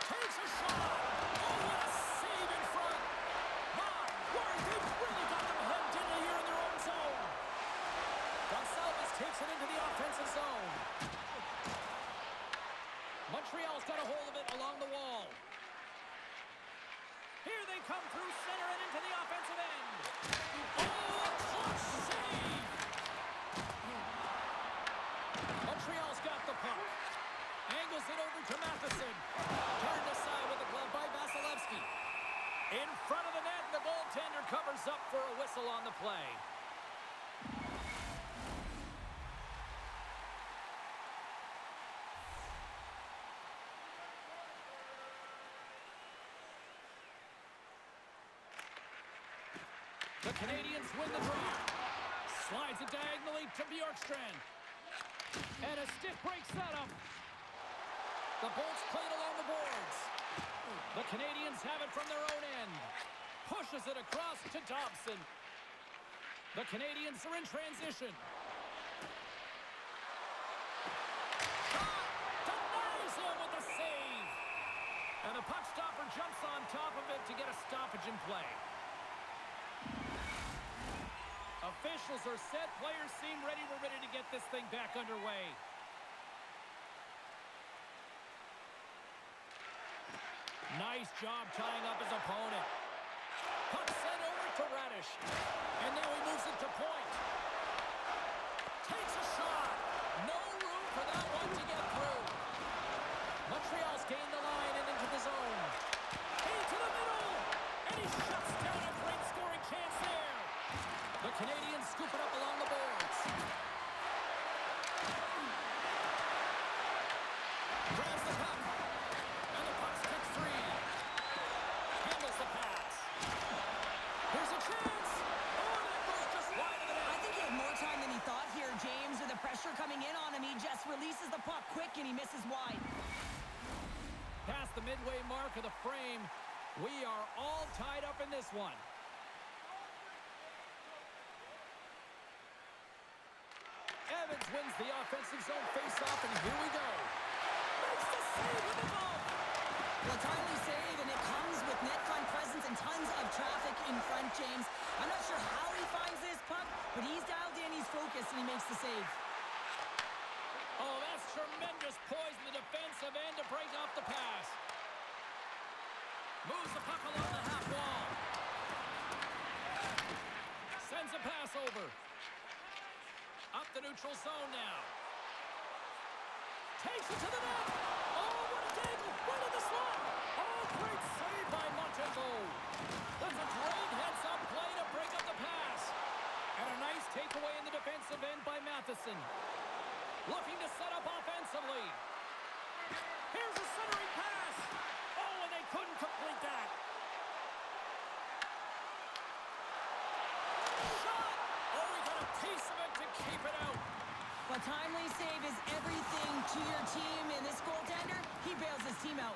Takes a shot. Oh, what a save in front. My word, they've really got them hemmed in here in their own zone. Gonsalves takes it into the offensive zone. Montreal's got a hold of it along the wall. Here they come through center and into the offensive end. Oh, a clutch save! Montreal's got the puck. Angles it over to Matheson. Turned aside with the glove by Vasilevsky. In front of the net, the goaltender covers up for a whistle on the play. The Canadiens win the draw. Slides it diagonally to Bjorkstrand. And a stiff break setup. The Bolts play it along the boards. The Canadiens have it from their own end. Pushes it across to Dobson. The Canadiens are in transition. Shot! Denies him with the save. And the puck stopper jumps on top of it to get a stoppage in play. Officials are set. Players seem ready. We're ready to get this thing back underway. Nice job tying up his opponent. Puck sent over to Radish. And now he moves it to point. Takes a shot. No room for that one to get through. Montreal's gained the line and into the zone. Into the middle. And he shuts down a great scoring chance there. The Canadiens scoop it up along the boards. Grabs the puck. And the puck's kicked free. Handles the pass. Here's a chance. Oh, that goes just wide of the net. I think he had more time than he thought here, James. With the pressure coming in on him, he just releases the puck quick and he misses wide. Past the midway mark of the frame, we are all tied up in this one. Evans wins the offensive zone face-off, and here we go. Makes the save with the goal. Well, a timely save, and it comes with net front presence and tons of traffic in front, James. I'm not sure how he finds this puck, but he's dialed in, he's focused, and he makes the save. Oh, that's tremendous poise in the defensive end to break off the pass. Moves the puck along the half wall. Sends a pass over. Up the neutral zone now. Takes it to the net. Oh, what a dangle. Right in the slot. Oh, great save by Montreal. That's a great heads-up play to break up the pass. And a nice takeaway in the defensive end by Matheson. Looking to set up offensively. Here's a centering pass. Oh, and they couldn't complete that. Shot. Oh, he got a piece of it to keep it out. A timely save is everything to your team, and this goaltender, he bails his team out.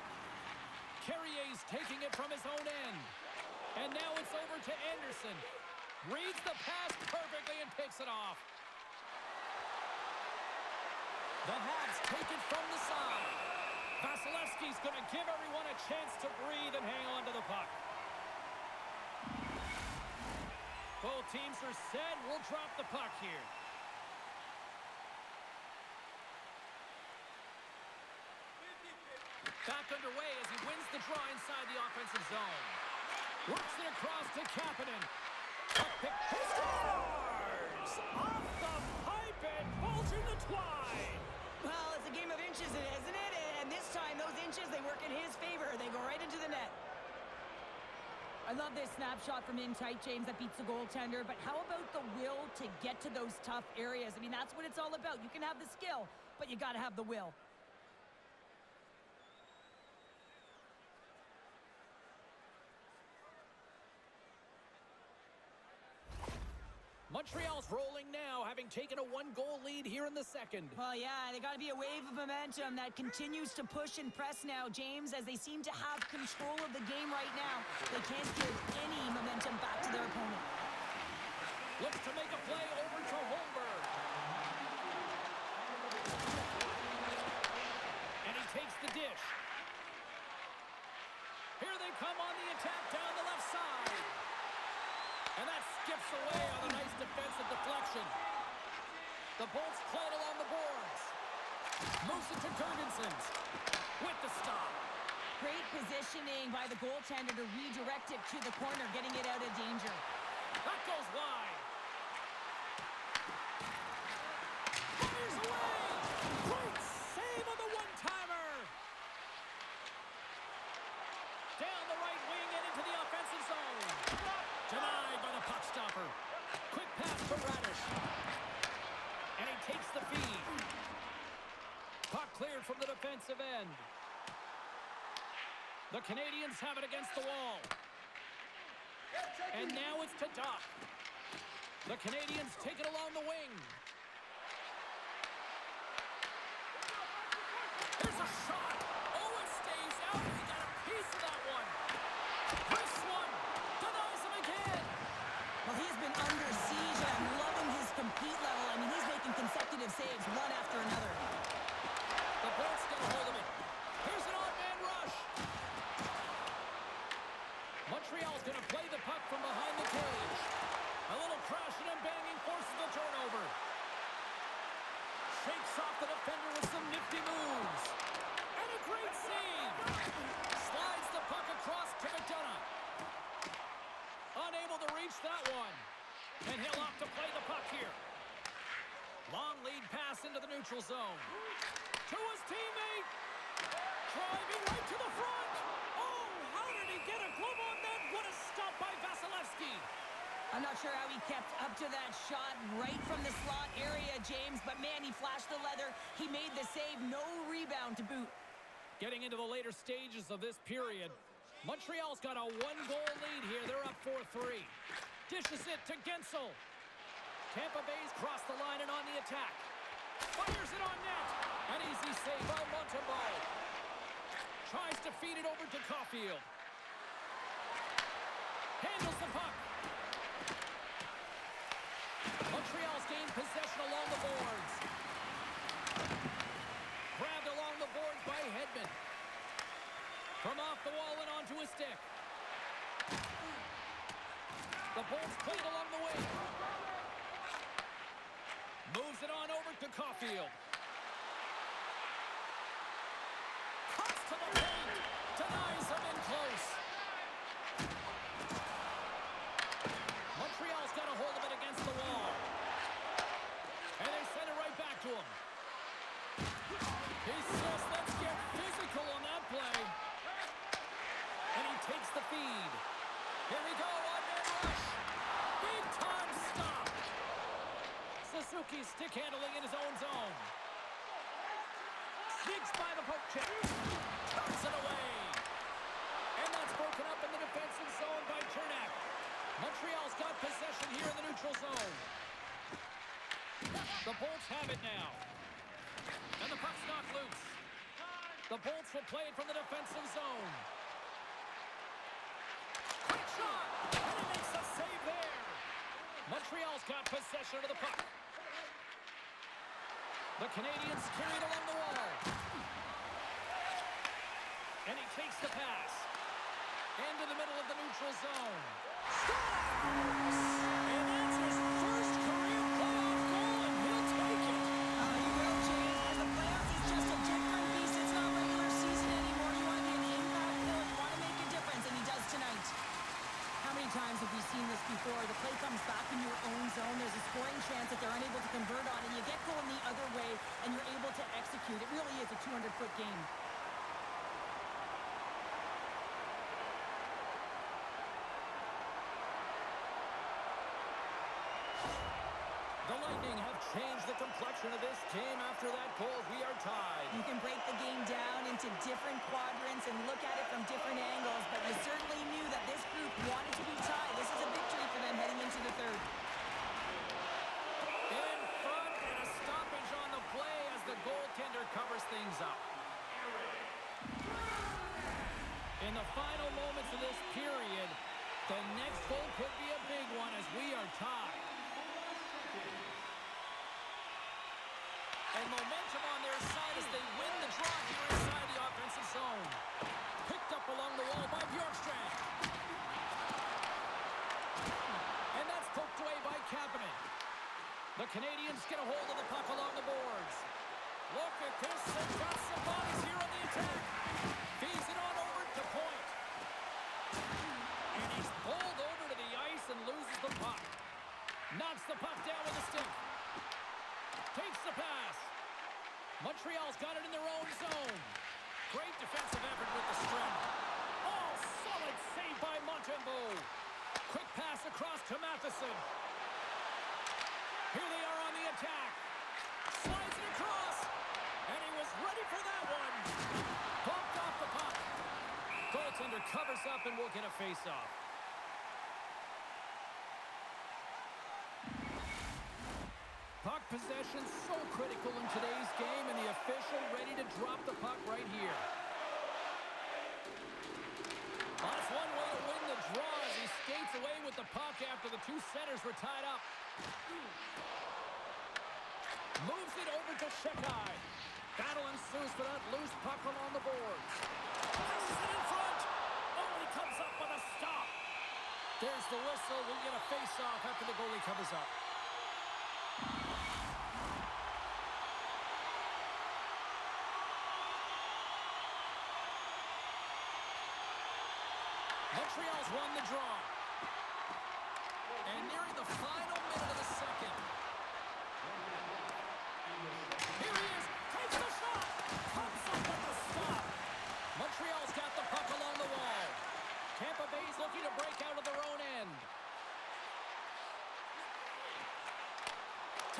Carrier's taking it from his own end. And now it's over to Anderson. Reads the pass perfectly and picks it off. The Habs take it from the side. Vasilevsky's going to give everyone a chance to breathe and hang on to the puck. Both teams are set. We'll drop the puck here. Back underway as he wins the draw inside the offensive zone. Works it across to Kapanen. He scores! Off the pipe and bulging the twine. Well, it's a game of inches, isn't it? And this time, those inches, they work in his favor. They go right into the net. I love this snapshot from in tight, James, that beats the goaltender. But how about the will to get to those tough areas? I mean, that's what it's all about. You can have the skill, but you got to have the will. Montreal's rolling now, having taken a one-goal lead here in the second. Well, yeah, they got to be a wave of momentum that continues to push and press now, James, as they seem to have control of the game right now. They can't give any momentum back to their opponent. Looks to make a play over to Holmberg. And he takes the dish. Here they come on the attack down the left side. And that skips away on a nice defensive deflection. The Bolts play it along the boards. Moves it to Gergensons. With the stop. Great positioning by the goaltender to redirect it to the corner, getting it out of danger. That goes wide. Fires away. Great save on the one-timer. Down the right wing and into the offensive zone. Denied by the puck stopper. Quick pass for Radish. And he takes the feed. Puck cleared from the defensive end. The Canadiens have it against the wall. And now it's to Doc. The Canadiens take it along the wing. There's a shot. Oh, it stays out. He got a piece of that. unable to reach that one. And he'll opt to play the puck here. Long lead pass into the neutral zone. To his teammate. Driving right to the front. Oh, how did he get a glove on that? What a stop by Vasilevsky. I'm not sure how he kept up to that shot right from the slot area, James, but man, he flashed the leather. He made the save, no rebound to boot. Getting into the later stages of this period, Montreal's got a one-goal lead here. They're up 4-3. Dishes it to Gensel. Tampa Bay's crossed the line and on the attack. Fires it on net. An easy save by Montembeault. Tries to feed it over to Caulfield. Handles the puck. Montreal's gained possession along the boards. Grabbed along the boards by Hedman. From off the wall and onto his stick. The Bolts played along the wing. Moves it on over to Caulfield. Cuts to the paint. Denies him in close. Montreal's got a hold of it against the wall. And they send it right back to him. He says, let's get physical on that play. And he takes the feed. Here we go, one-man rush. Big time stop. Suzuki stick handling in his own zone. Sneaks by the poke check. Turns it away. And that's broken up in the defensive zone by Chernak. Montreal's got possession here in the neutral zone. The Bolts have it now. And the puck's knocked loose. The Bolts will play it from the defensive zone. Quick shot! And he makes a save there. Montreal's got possession of the puck. The Canadiens carry it along the wall. And he takes the pass. Into the middle of the neutral zone. Scores! And that's his first career playoff goal, and he'll take it. You will, James. And the playoffs is just a different beast. It's not regular season anymore. You want to be an impact player. You want to make a difference, and he does tonight. How many times have we seen this before? The play comes back in your own zone. There's a scoring chance that they're unable to convert on, and you get going the other way, and you're able to execute. It really is a 200-foot game. The Lightning have changed the complexion of this game after that goal. We are tied. You can break the game down into different quadrants and look at it from different angles, but you certainly knew that this group wanted to be tied. This is a victory for them heading into the third. In front and a stoppage on the play as the goaltender covers things up. In the final moments of this period, the next goal could be a big one as we are tied. And momentum on their side as they win the draw here inside the offensive zone. Picked up along the wall by Bjorkstrand. And that's poked away by Kapanen. The Canadiens get a hold of the puck along the boards. Look at this. They've got some bodies here on the attack. Feeds it on over to Point. And he's pulled over to the ice and loses the puck. Knocks the puck down with a stick. Takes the pass. Montreal's got it in their own zone. Great defensive effort with the strength. Oh, solid save by Montembeault. Quick pass across to Matheson. Here they are on the attack. Slides it across. And he was ready for that one. Bumped off the puck. Goaltender covers up and will get a face-off. Puck possession so critical in today's game, and the official ready to drop the puck right here. Well, that's one way to win the draw as he skates away with the puck after the two centers were tied up. Moves it over to Shekai. Battle ensues for that loose puck along the boards. Passes it in front. Oh, he comes up with a stop. There's the whistle. We'll get a face-off after the goalie covers up. Montreal's won the draw.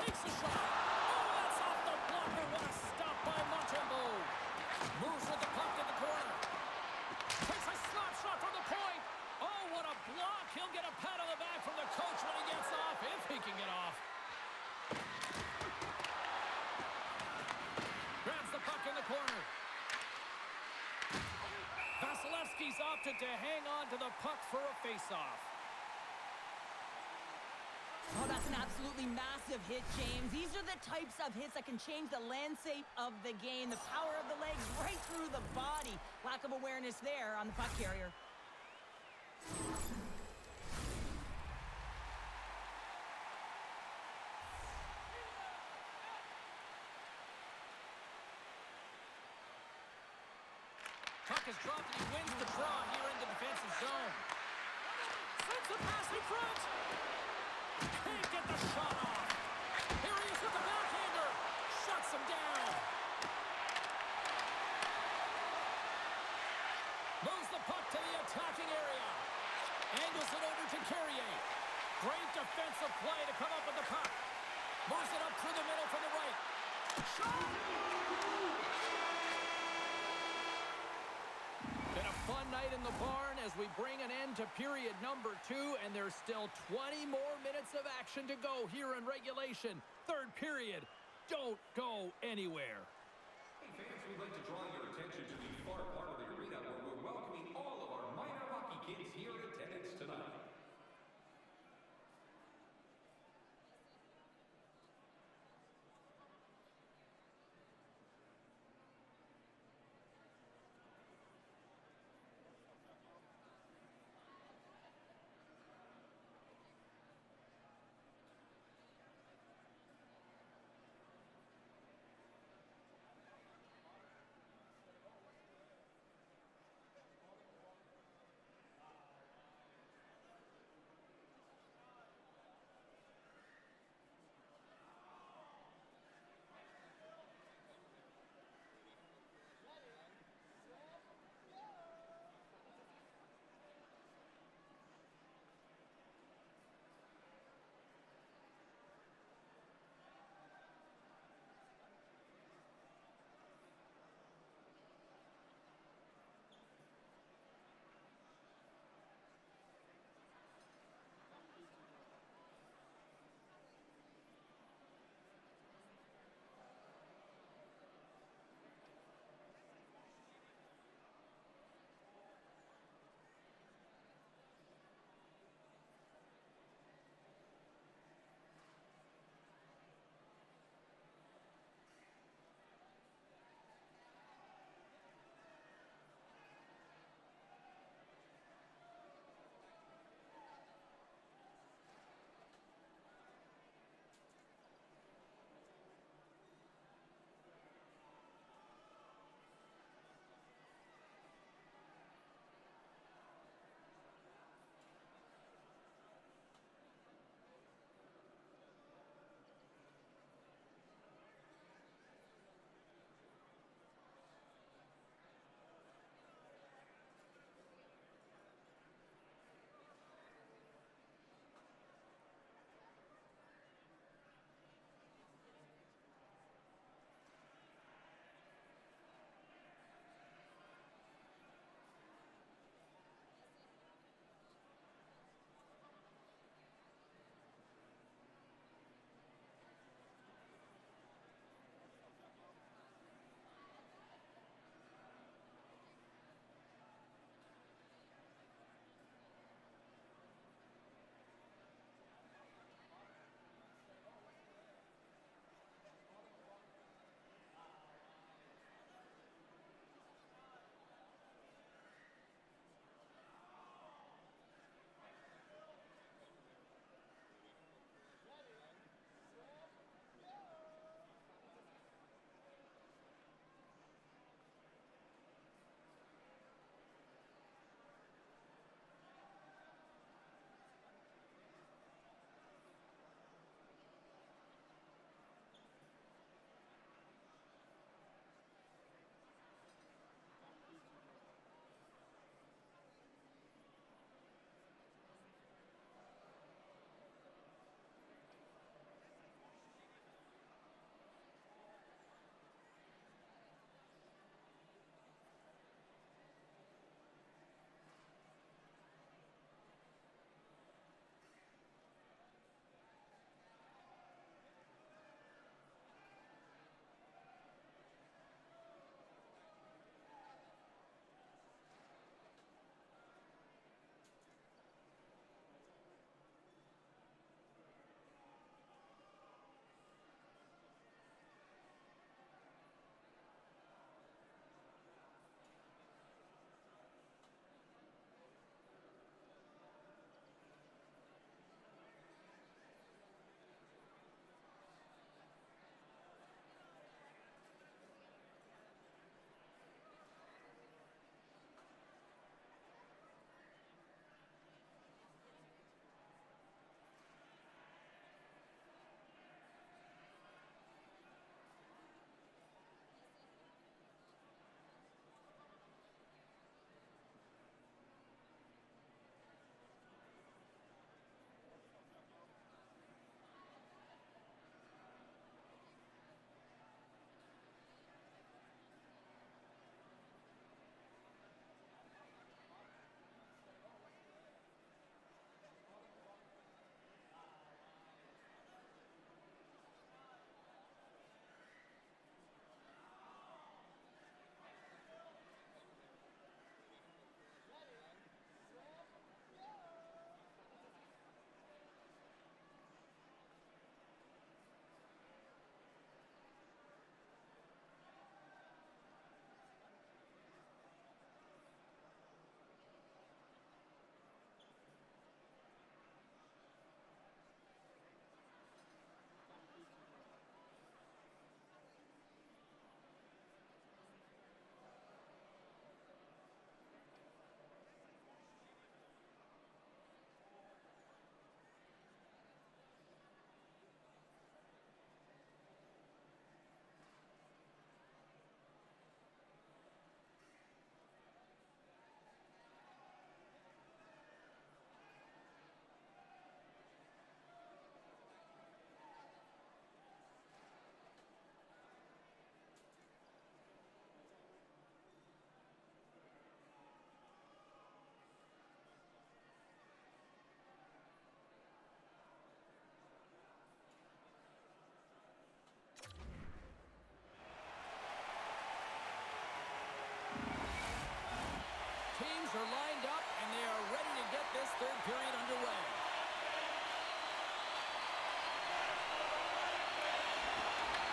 Takes a shot. Oh, that's off the blocker. What a stop by Montembeau. Moves with the puck in the corner. Takes a slap shot from the point. Oh, what a block. He'll get a pat on the back from the coach when he gets off, if he can get off. Grabs the puck in the corner. Vasilevsky's opted to hang on to the puck for a face-off. Oh, that's an absolutely massive hit, James. These are the types of hits that can change the landscape of the game. The power of the legs right through the body. Lack of awareness there on the puck carrier. Puck is dropped and he wins the draw here in the defensive zone. Sends the pass in front. Can't get the shot off. Here he is with the backhander. Shuts him down. Moves the puck to the attacking area. Angles it over to Carrier. Great defensive play to come up with the puck. Moves it up through the middle from the right. Shot! Been a fun night in the barn as we bring an end to period number 2, and there's still 20 more minutes of action to go here in regulation. Third period. Don't go anywhere. Hey fans, we'd like to draw your attention to the far part of the arena where we're welcoming all of our minor hockey kids here in attendance tonight.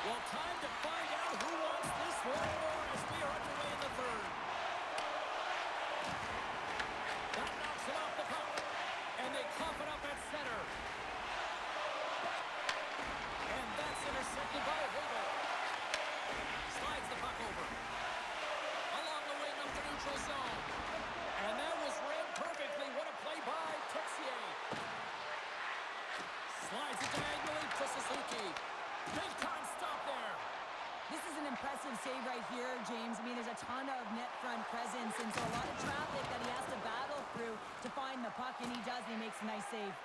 Well, time to find out who wants this one more as we are underway in the third. That knocks it off the puck. And they cough it up at center. And that's intercepted by Hagel. Slides the puck over. Along the wing of the neutral zone. And that was read perfectly. What a play by Texier. Slides it diagonally to Suzuki. Big time stop there. This is an impressive save right here, James. I mean, there's a ton of net front presence, and so a lot of traffic that he has to battle through to find the puck, and he does, and he makes a nice save.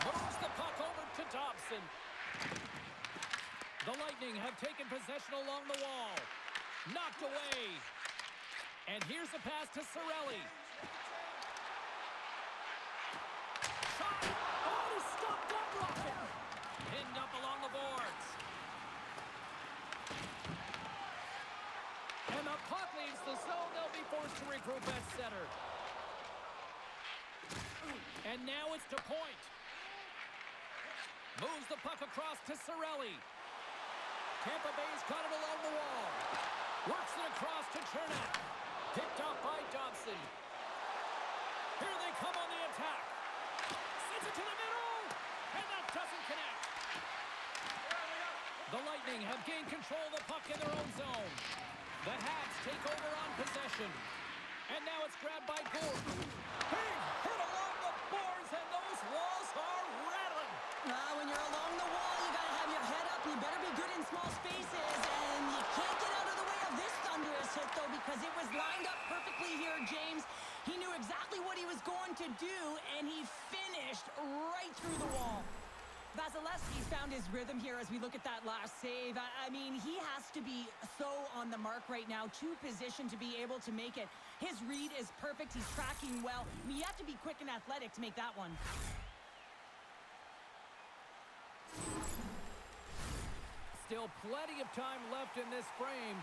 Moves the puck over to Dobson. The Lightning have taken possession along the wall. Knocked away. And here's the pass to Cirelli. Shot! Oh, he stopped that rocket! Pinned up along the boards. And the puck leaves the zone. They'll be forced to regroup at center. And now it's to Point. Moves the puck across to Cirelli. Tampa Bay's got it along the wall. Works it across to Chernak. Picked off by Dobson. Here they come on the attack. Sends it to the middle. And that doesn't connect. The Lightning have gained control of the puck in their own zone. The Habs take over on possession. And now it's grabbed by Gould. Big hit along the boards, and those walls are rattling. When you're along the wall, you got to have your head up. You better be good in small spaces. And you can't get out of the way of this thunderous hit, though, because it was lined up perfectly here, James. He knew exactly what he was going to do, and he finished right through the wall. Vasilevsky's found his rhythm here as we look at that last save. I mean, he has to be so on the mark right now, to position to be able to make it. His read is perfect. He's tracking well. I mean, you have to be quick and athletic to make that one. Still plenty of time left in this frame.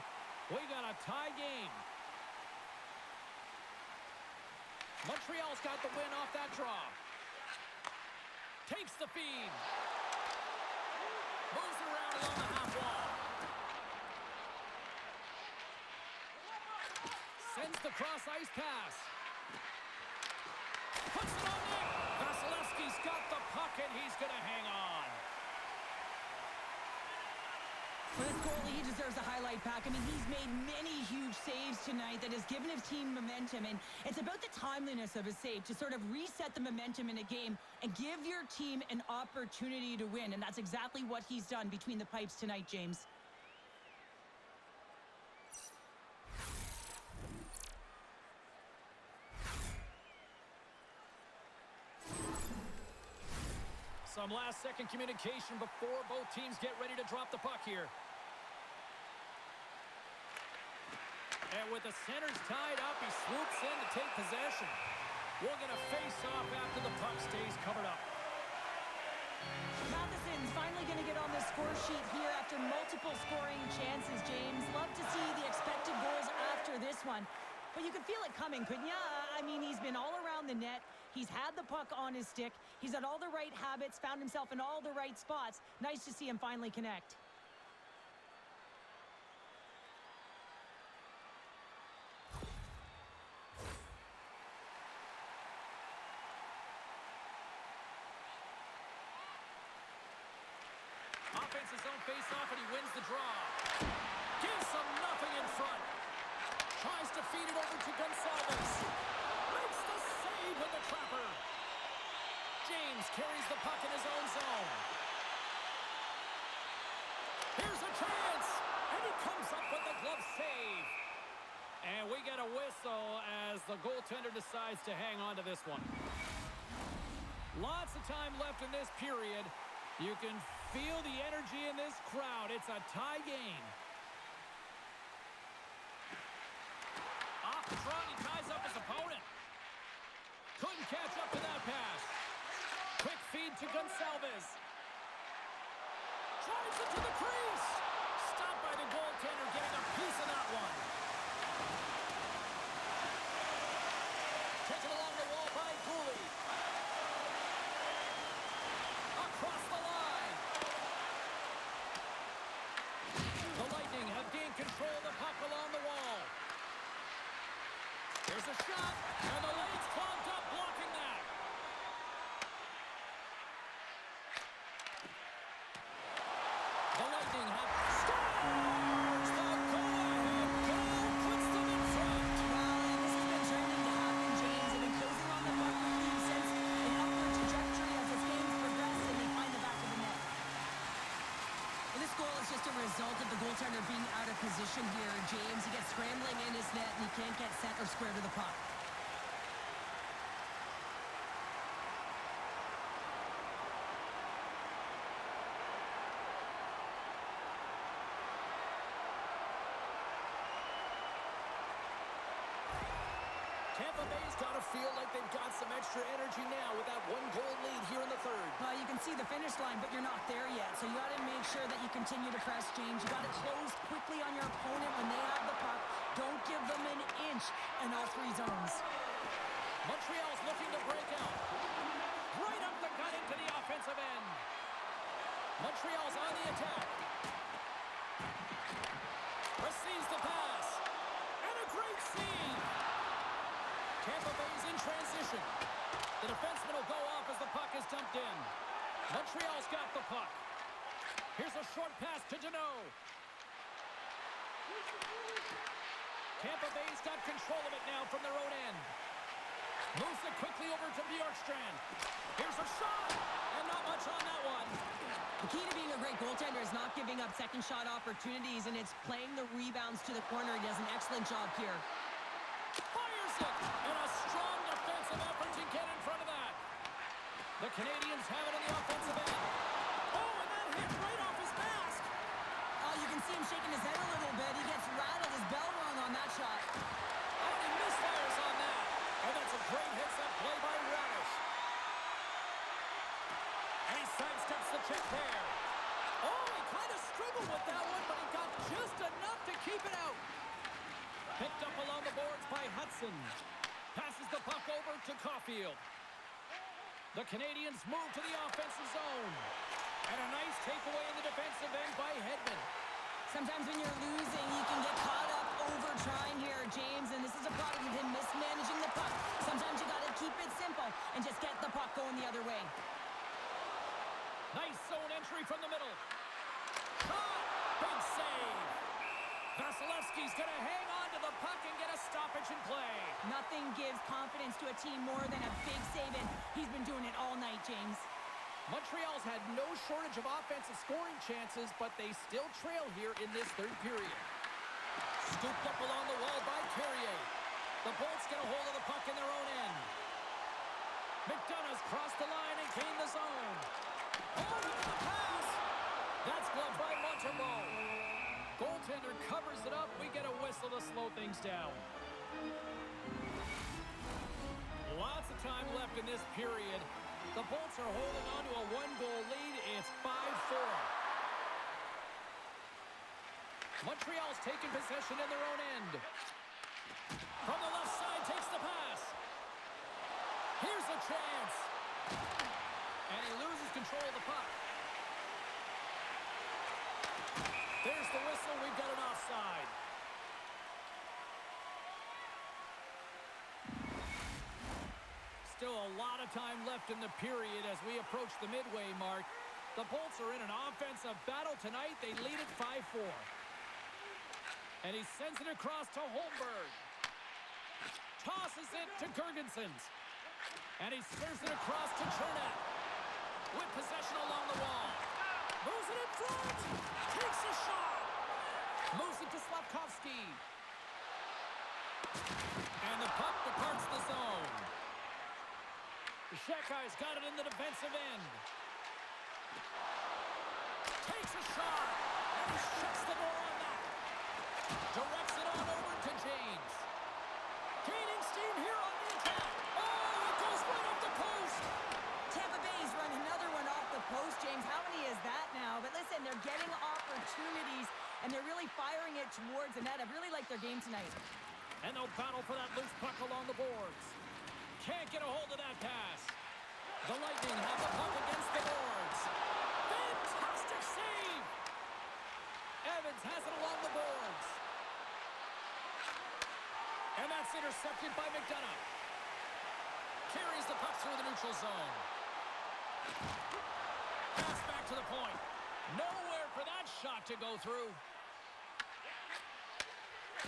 We got a tie game. Montreal's got the win off that draw. Takes the feed. Moves it around along the half wall. Sends the cross ice pass. Puts it on net. Vasilevsky's got the puck, and he's going to hang on. For this goalie, he deserves a highlight pack. I mean, he's made many huge saves tonight that has given his team momentum, and it's about the timeliness of his save to sort of reset the momentum in a game and give your team an opportunity to win, and that's exactly what he's done between the pipes tonight, James. Some last-second communication before both teams get ready to drop the puck here. And with the centers tied up, he swoops in to take possession. We'll get a face-off after the puck stays covered up. Matheson's finally going to get on the score sheet here after multiple scoring chances, James. Love to see the expected goals after this one. But you could feel it coming, couldn't you? I mean, he's been all around the net. He's had the puck on his stick. He's had all the right habits, found himself in all the right spots. Nice to see him finally connect. Offense his own face-off, and he wins the draw. Gives him nothing in front. Tries to feed it over to Gonçalves. Makes the save with the trapper. James carries the puck in his own zone. Here's a chance. And he comes up with the glove save. And we get a whistle as the goaltender decides to hang on to this one. Lots of time left in this period. You can feel the energy in this crowd. It's a tie game. Off the draw, he ties up his opponent. Couldn't catch up to that pass. Quick feed to Gonçalves. Drives it to the crease. Stopped by the goaltender, getting a piece of that one. Taken along the wall by Gouli. Across the line. just a result of the goaltender being out of position here, James. He gets scrambling in his net, and he can't get set or square to the puck. Tampa Bay's got to feel like they've got some extra energy now with that one-goal lead here in the third. Well, you can see the finish line, but you're not there yet. So you got to make sure that you continue to press, James. You got to close quickly on your opponent when they have the puck. Don't give them an inch in all three zones. Montreal's looking to break out. Right up the gut into the offensive end. Montreal's on the attack. Receives the pass. And a great save. Tampa Bay's in transition. The defenseman will go off as the puck is dumped in. Montreal's got the puck. Here's a short pass to Deneau. Tampa Bay's got control of it now from their own end. Moves it quickly over to Bjorkstrand. Here's a shot, and not much on that one. The key to being a great goaltender is not giving up second shot opportunities, and it's playing the rebounds to the corner. He does an excellent job here. Fires it, and a strong defensive effort to get in front of that. The Canadiens have it in the offensive end. Oh, and that hit right off his mask. Oh, you can see him shaking his head a little bit. He gets rattled, his bell rung on that shot. Oh, and he misfires on that. And that's a great hits-up play by Radish. And he sidesteps the check there. Oh, he kind of struggled with that one, but he got just enough to keep it out. Picked up along the boards by Hudson. Passes the puck over to Caulfield. The Canadiens move to the offensive zone. And a nice takeaway in the defensive end by Hedman. Sometimes when you're losing, you can get caught up over trying here, James, and this is a product of him mismanaging the puck. Sometimes you got to keep it simple and just get the puck going the other way. Nice zone entry from the middle. Shot! Big save! Vasilevsky's going to hang on to the puck and get a stoppage in play. Nothing gives confidence to a team more than a big save, and he's been doing it all night, James. Montreal's had no shortage of offensive scoring chances, but they still trail here in this third period. Scooped up along the wall by Carrier. The Bolts get a hold of the puck in their own end. McDonough's crossed the line and gained the zone. Oh, he got a pass! That's gloved by Montembeault. Goaltender covers it up. We get a whistle to slow things down. Lots of time left in this period. The Bolts are holding on to a one-goal lead. It's 5-4. Montreal's taking possession in their own end. From the left side, takes the pass. Here's a chance. And he loses control of the puck. There's the whistle. We've got an offside. Still a lot of time left in the period as we approach the midway mark. The Bolts are in an offensive battle tonight. They lead it 5-4. And he sends it across to Holmberg. Tosses it to Girgensons. And he serves it across to Chernak. With possession along the wall. Moves it in front. Takes a shot. Moves it to Slafkovsky. And the puck departs the zone. Shekai's got it in the defensive end. Takes a shot. And he shuts the door on that. Directs it on over to James. Gaining steam here on the attack. Oh, it goes right off the post. Tampa Bay's run another one off the post, James. How many is that now? But listen, they're getting opportunities, and they're really firing it towards the net. I really like their game tonight. And they'll battle for that loose puck along the boards. Can't get a hold of that pass. The Lightning have the puck against the boards. Fantastic save. Evans has it along the boards. And that's intercepted by McDonough. Carries the puck through the neutral zone. Pass back to the point. Nowhere for that shot to go through.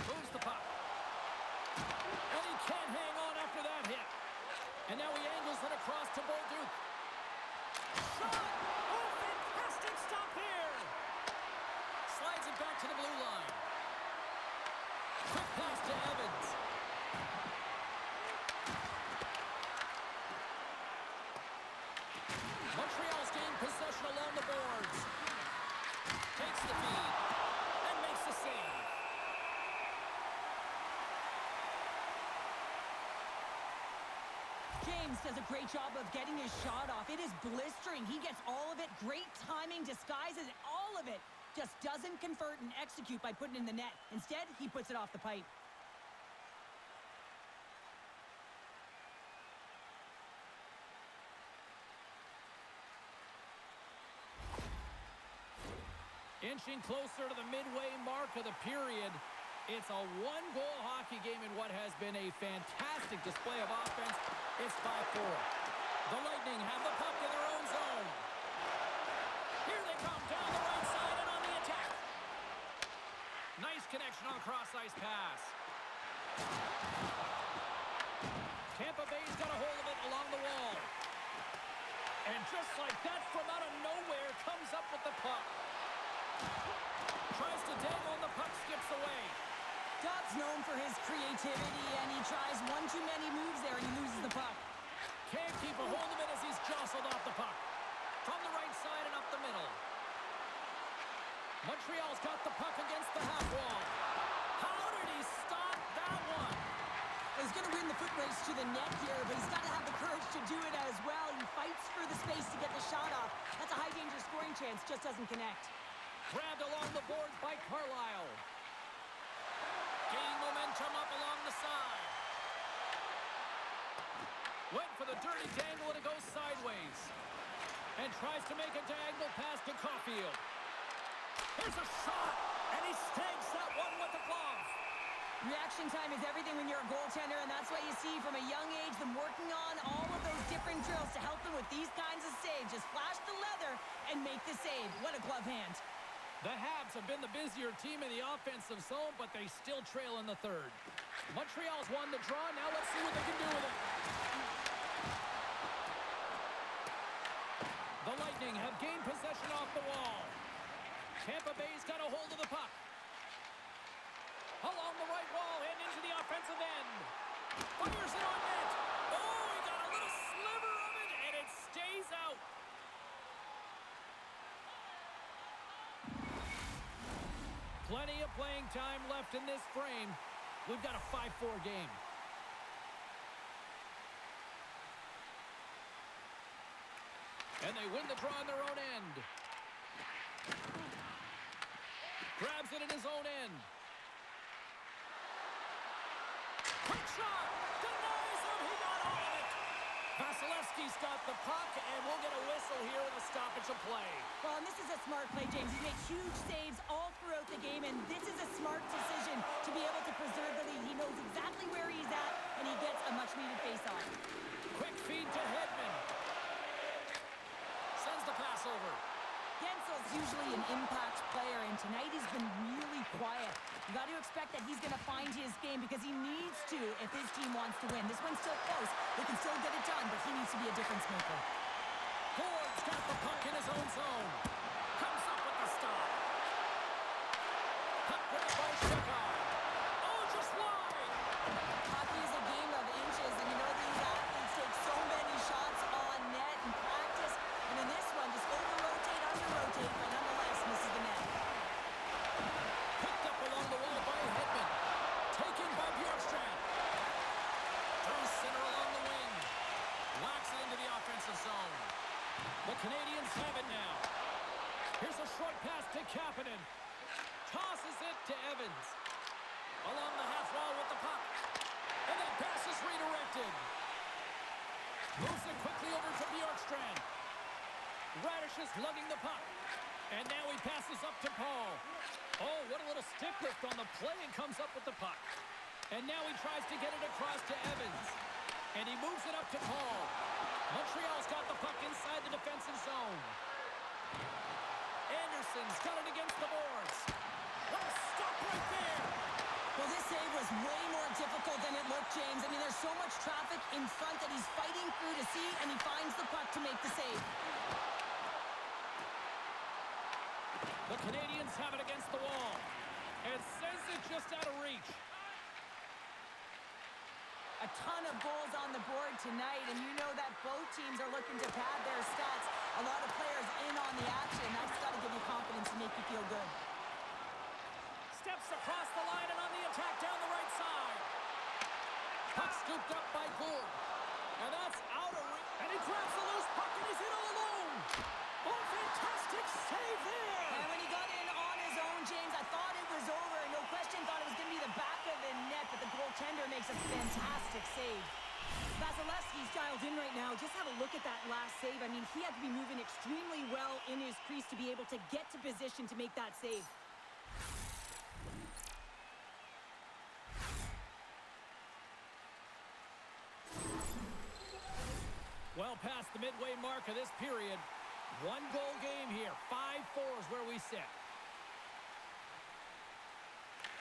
Moves the puck. And he can't hang on after that hit. And now he angles it across to Bolduc. Shot! Oh, fantastic stop there! Montreal's gained possession along the boards. Takes the feed and makes the save. James does a great job of getting his shot off. It is blistering. He gets all of it. Great timing, disguises all of it. Just doesn't convert and execute by putting it in the net. Instead, he puts it off the pipe. Inching closer to the midway mark of the period. It's a one-goal hockey game in what has been a fantastic display of offense. It's 5-4. The Lightning have the puck in their own zone. Here they come down the right side and on the attack. Nice connection on the cross-ice pass. Tampa Bay's got a hold of it along the wall. And just like that, from out of nowhere, comes up with the puck. Tries to dangle and the puck skips away. Dobbs known for his creativity, and he tries one too many moves there, and he loses the puck. Can't keep a hold of it as he's jostled off the puck. From the right side and up the middle. Montreal's got the puck against the half wall. How did he stop that one? He's going to win the foot race to the net here, but he's got to have the courage to do it as well. He fights for the space to get the shot off. That's a high-danger scoring chance, just doesn't connect. Grabbed along the boards by Carlisle. Gaining momentum up along the side. Went for the dirty dangle and it goes sideways. And tries to make a diagonal pass to Caulfield. Here's a shot, and he stakes that one with the glove. Reaction time is everything when you're a goaltender, and that's what you see from a young age, them working on all of those different drills to help them with these kinds of saves. Just flash the leather and make the save. What a glove hand. The Habs have been the busier team in the offensive zone, but they still trail in the third. Montreal's won the draw. Now let's see what they can do with it. The Lightning have gained possession off the wall. Tampa Bay's got a hold of the puck. Along the right wall and into the offensive end. Fires it on net. Oh, he got a little sliver of it, and it stays out. Plenty of playing time left in this frame. We've got a 5-4 game. And they win the draw on their own end. Grabs it in his own end. Quick shot! Denies him! He got all of it! Vasilevsky's got the puck, and we'll get a whistle here with a stoppage of play. Well, and this is a smart play, James. He's made huge saves all throughout the game, and this is a smart decision to be able to preserve the lead. He knows exactly where he's at, and he gets a much-needed face-off. Quick feed to Hedman. Sends the pass over. Gensel's usually an impact player, and tonight he's been really quiet. You got to expect that he's going to find his game because he needs to if his team wants to win. This one's still close. They can still get it done, but he needs to be a difference maker. Ford's got the puck in his own zone. Comes up with the stop. Puck grabbed by Shekar. Oh, just wide. Hockey is a game of inches, and you know these athletes take so many shots on net in practice, and in this one, just over-rotate, under-rotate, but nonetheless misses the net. Picked up along the wall by Hedman. Taken by Bjorkstrand. Through center along the wing. Whacks it into the offensive zone. The Canadiens have it now. Here's a short pass to Kapanen. Tosses it to Evans. Along the half wall with the puck. And that pass is redirected. Moves it quickly over to Bjorkstrand. Radish is lugging the puck. And now he passes up to Paul. Oh, what a little stick lift on the play and comes up with the puck. And now he tries to get it across to Evans. And he moves it up to Paul. Montreal's got the puck inside the defensive zone. Anderson's got it against the boards. What a stop right there! Well, this save was way more difficult than it looked, James. I mean, there's so much traffic in front that he's fighting through to see, and he finds the puck to make the save. The Canadiens have it against the wall. And sends it just out of reach. A ton of goals on the board tonight, and you know that both teams are looking to pad their stats. A lot of players in on the action. That's got to give you confidence and make you feel good. Steps across the line and on the attack down the right side. Puck scooped up by Gould. And that's out of reach. And he grabs the loose puck and he's in all alone. Oh, fantastic save there. And when he got in on his own, James, I thought it was over. No question, thought it was going to be the back of the net, but the goaltender makes a fantastic save. Vasilevsky's dialed in right now. Just have a look at that last save. I mean, he had to be moving extremely well in his crease to be able to get to position to make that save. Well past the midway mark of this period. 1-goal game here. 5-4 is where we sit.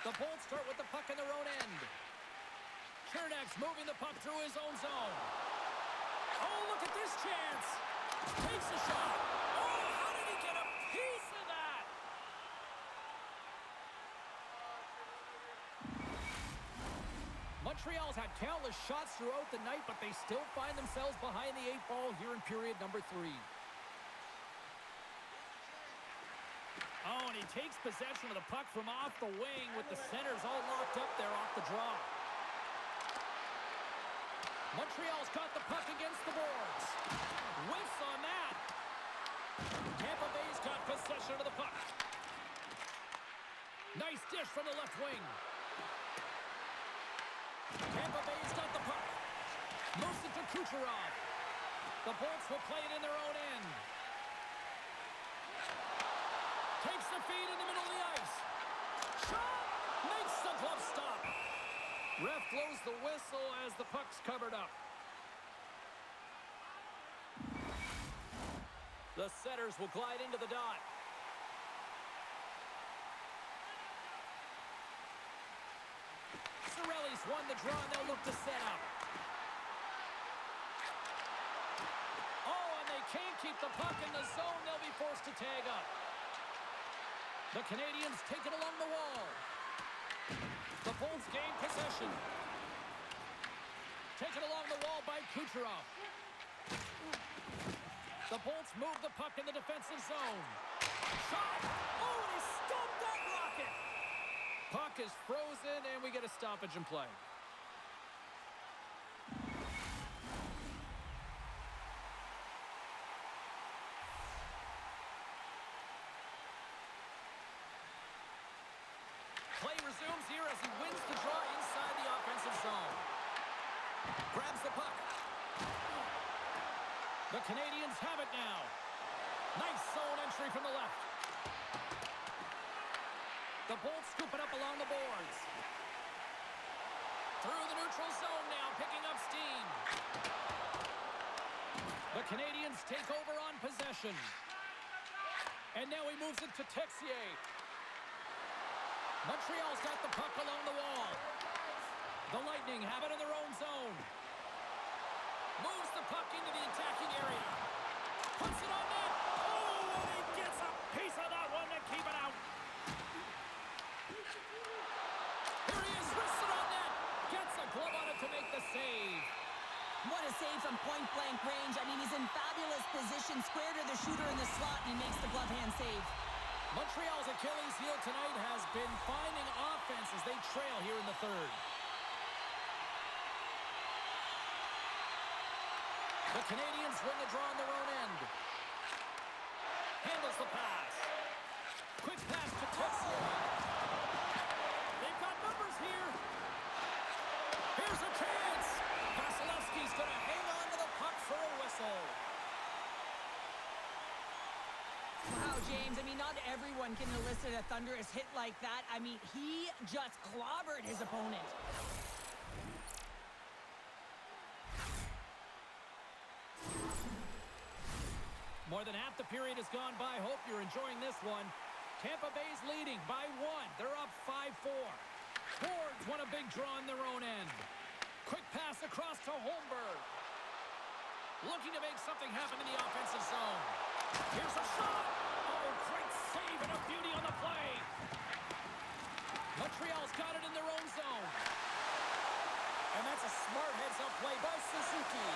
The Bolts start with the puck in their own end. Chernak's moving the puck through his own zone. Oh, look at this chance. Takes a shot. Oh, how did he get a piece of that? Montreal's had countless shots throughout the night, but they still find themselves behind the 8 ball here in period number 3. Oh, and he takes possession of the puck from off the wing with the centers all locked up there off the draw. Montreal's got the puck against the boards. Whiffs on that. Tampa Bay's got possession of the puck. Nice dish from the left wing. Tampa Bay's got the puck. Moves it to Kucherov. The Bolts will play it in their own end. Takes the feed in the middle of the ice. Shot! Makes the glove stop. Ref blows the whistle as the puck's covered up. The setters will glide into the dot. Cirelli's won the draw and they'll look to set up. Oh, and they can't keep the puck in the zone. They'll be forced to tag up. The Canadiens take it along the wall. The Bolts gain possession. Taken along the wall by Kucherov. The Bolts move the puck in the defensive zone. Shot! Oh, and he stopped that rocket! Puck is frozen, and we get a stoppage in play. Play resumes here as he wins the draw inside the offensive zone. Grabs the puck. The Canadiens have it now. Nice zone entry from the left. The Bolts scoop it up along the boards. Through the neutral zone now, picking up steam. The Canadiens take over on possession. And now he moves it to Texier. Montreal's got the puck along the wall. The Lightning have it in their own zone. Moves the puck into the attacking area. Puts it on net. Oh, and he gets a piece of that one to keep it out. Here he is, wristed on net. Gets a glove on it to make the save. What a save from point-blank range. I mean, he's in fabulous position, square to the shooter in the slot, and he makes the glove hand save. Montreal's Achilles heel tonight has been finding offense as they trail here in the third. The Canadiens win the draw on their own end. Handles the pass. Quick pass to Texier. They've got numbers here. Here's a chance. Vasilevsky's going to hang on to the puck for a whistle. Wow, James, I mean, not everyone can elicit a thunderous hit like that. I mean, he just clobbered his opponent. More than half the period has gone by. Hope you're enjoying this one. Tampa Bay's leading by 1. They're up 5-4. Boards won a big draw in their own end. Quick pass across to Holmberg. Looking to make something happen in the offensive zone. Here's a shot. Oh, great save and a beauty on the play. Montreal's got it in their own zone. And that's a smart heads-up play by Suzuki.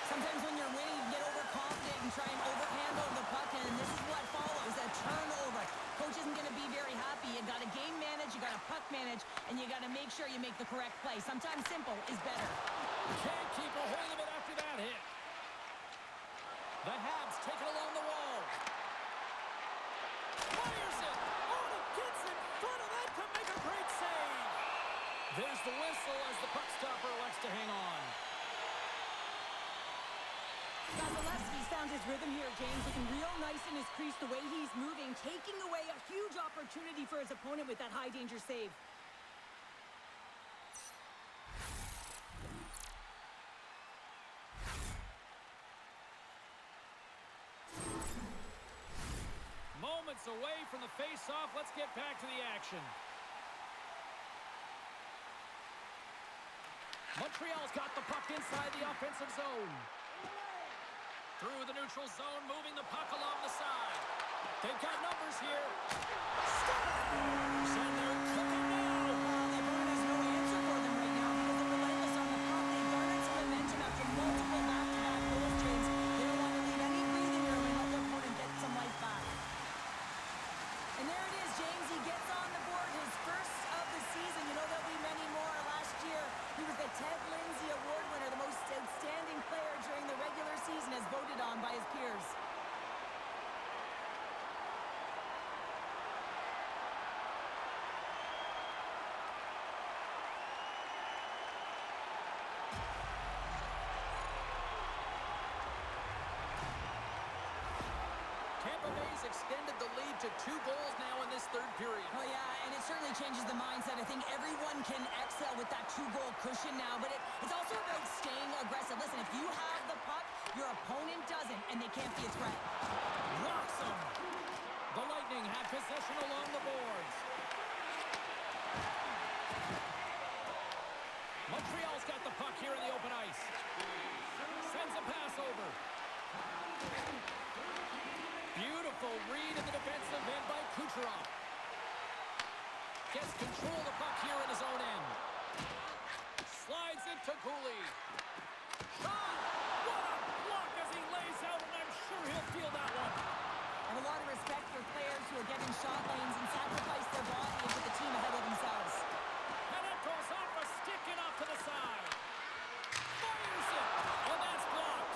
Sometimes when you're winning, you get overconfident and try and overhandle the puck, and this is what follows, a turnover. Coach isn't going to be very happy. You got to game manage, you got to puck manage, and you got to make sure you make the correct play. Sometimes simple is better. Can't keep a hold of it after that hit. The Habs take it along the wall. Fires it. Oh, and he gets in front of that to make a great save. There's the whistle as the puck stopper elects to hang on. Vasilevsky's found his rhythm here, James. Looking real nice in his crease, the way he's moving, taking away a huge opportunity for his opponent with that high-danger save. Moments away from the face-off. Let's get back to the action. Montreal's got the puck inside the offensive zone. Through the neutral zone, moving the puck along the side. They've got numbers here. Scores! And they're cooking now. LeBron has no answer for them right now because they're relentless on the puck. They garnered some momentum after multiple back-to-back goals, James. They don't want to leave any breathing room and help their opponent get some life back. And there it is, James. He gets on the board, his first of the season. You know, there'll be many more. Last year, he was the Ted Lindsay Award winner, the most outstanding player during the regular season, as voted on by his peers. Tampa Bay's extended the lead to 2 goals now in this third period. Oh, yeah, and it certainly changes the mindset. I think everyone can excel with that 2-goal cushion now, but it's also about staying aggressive. Listen, if you have the puck, your opponent doesn't, and they can't be a threat. Rocks him. The Lightning have possession along the boards. Montreal's got the puck here in the open ice. Sends a pass over. Beautiful read in the defensive end by Kucherov. Gets control of the puck here in his own end. Slides into Cooley. Shot! What a block as he lays out, and I'm sure he'll feel that one. I have a lot of respect for players who will get in shot lanes and sacrifice their body and put the team ahead of themselves. And it goes off a stick and off to the side. Fires it, and that's blocked.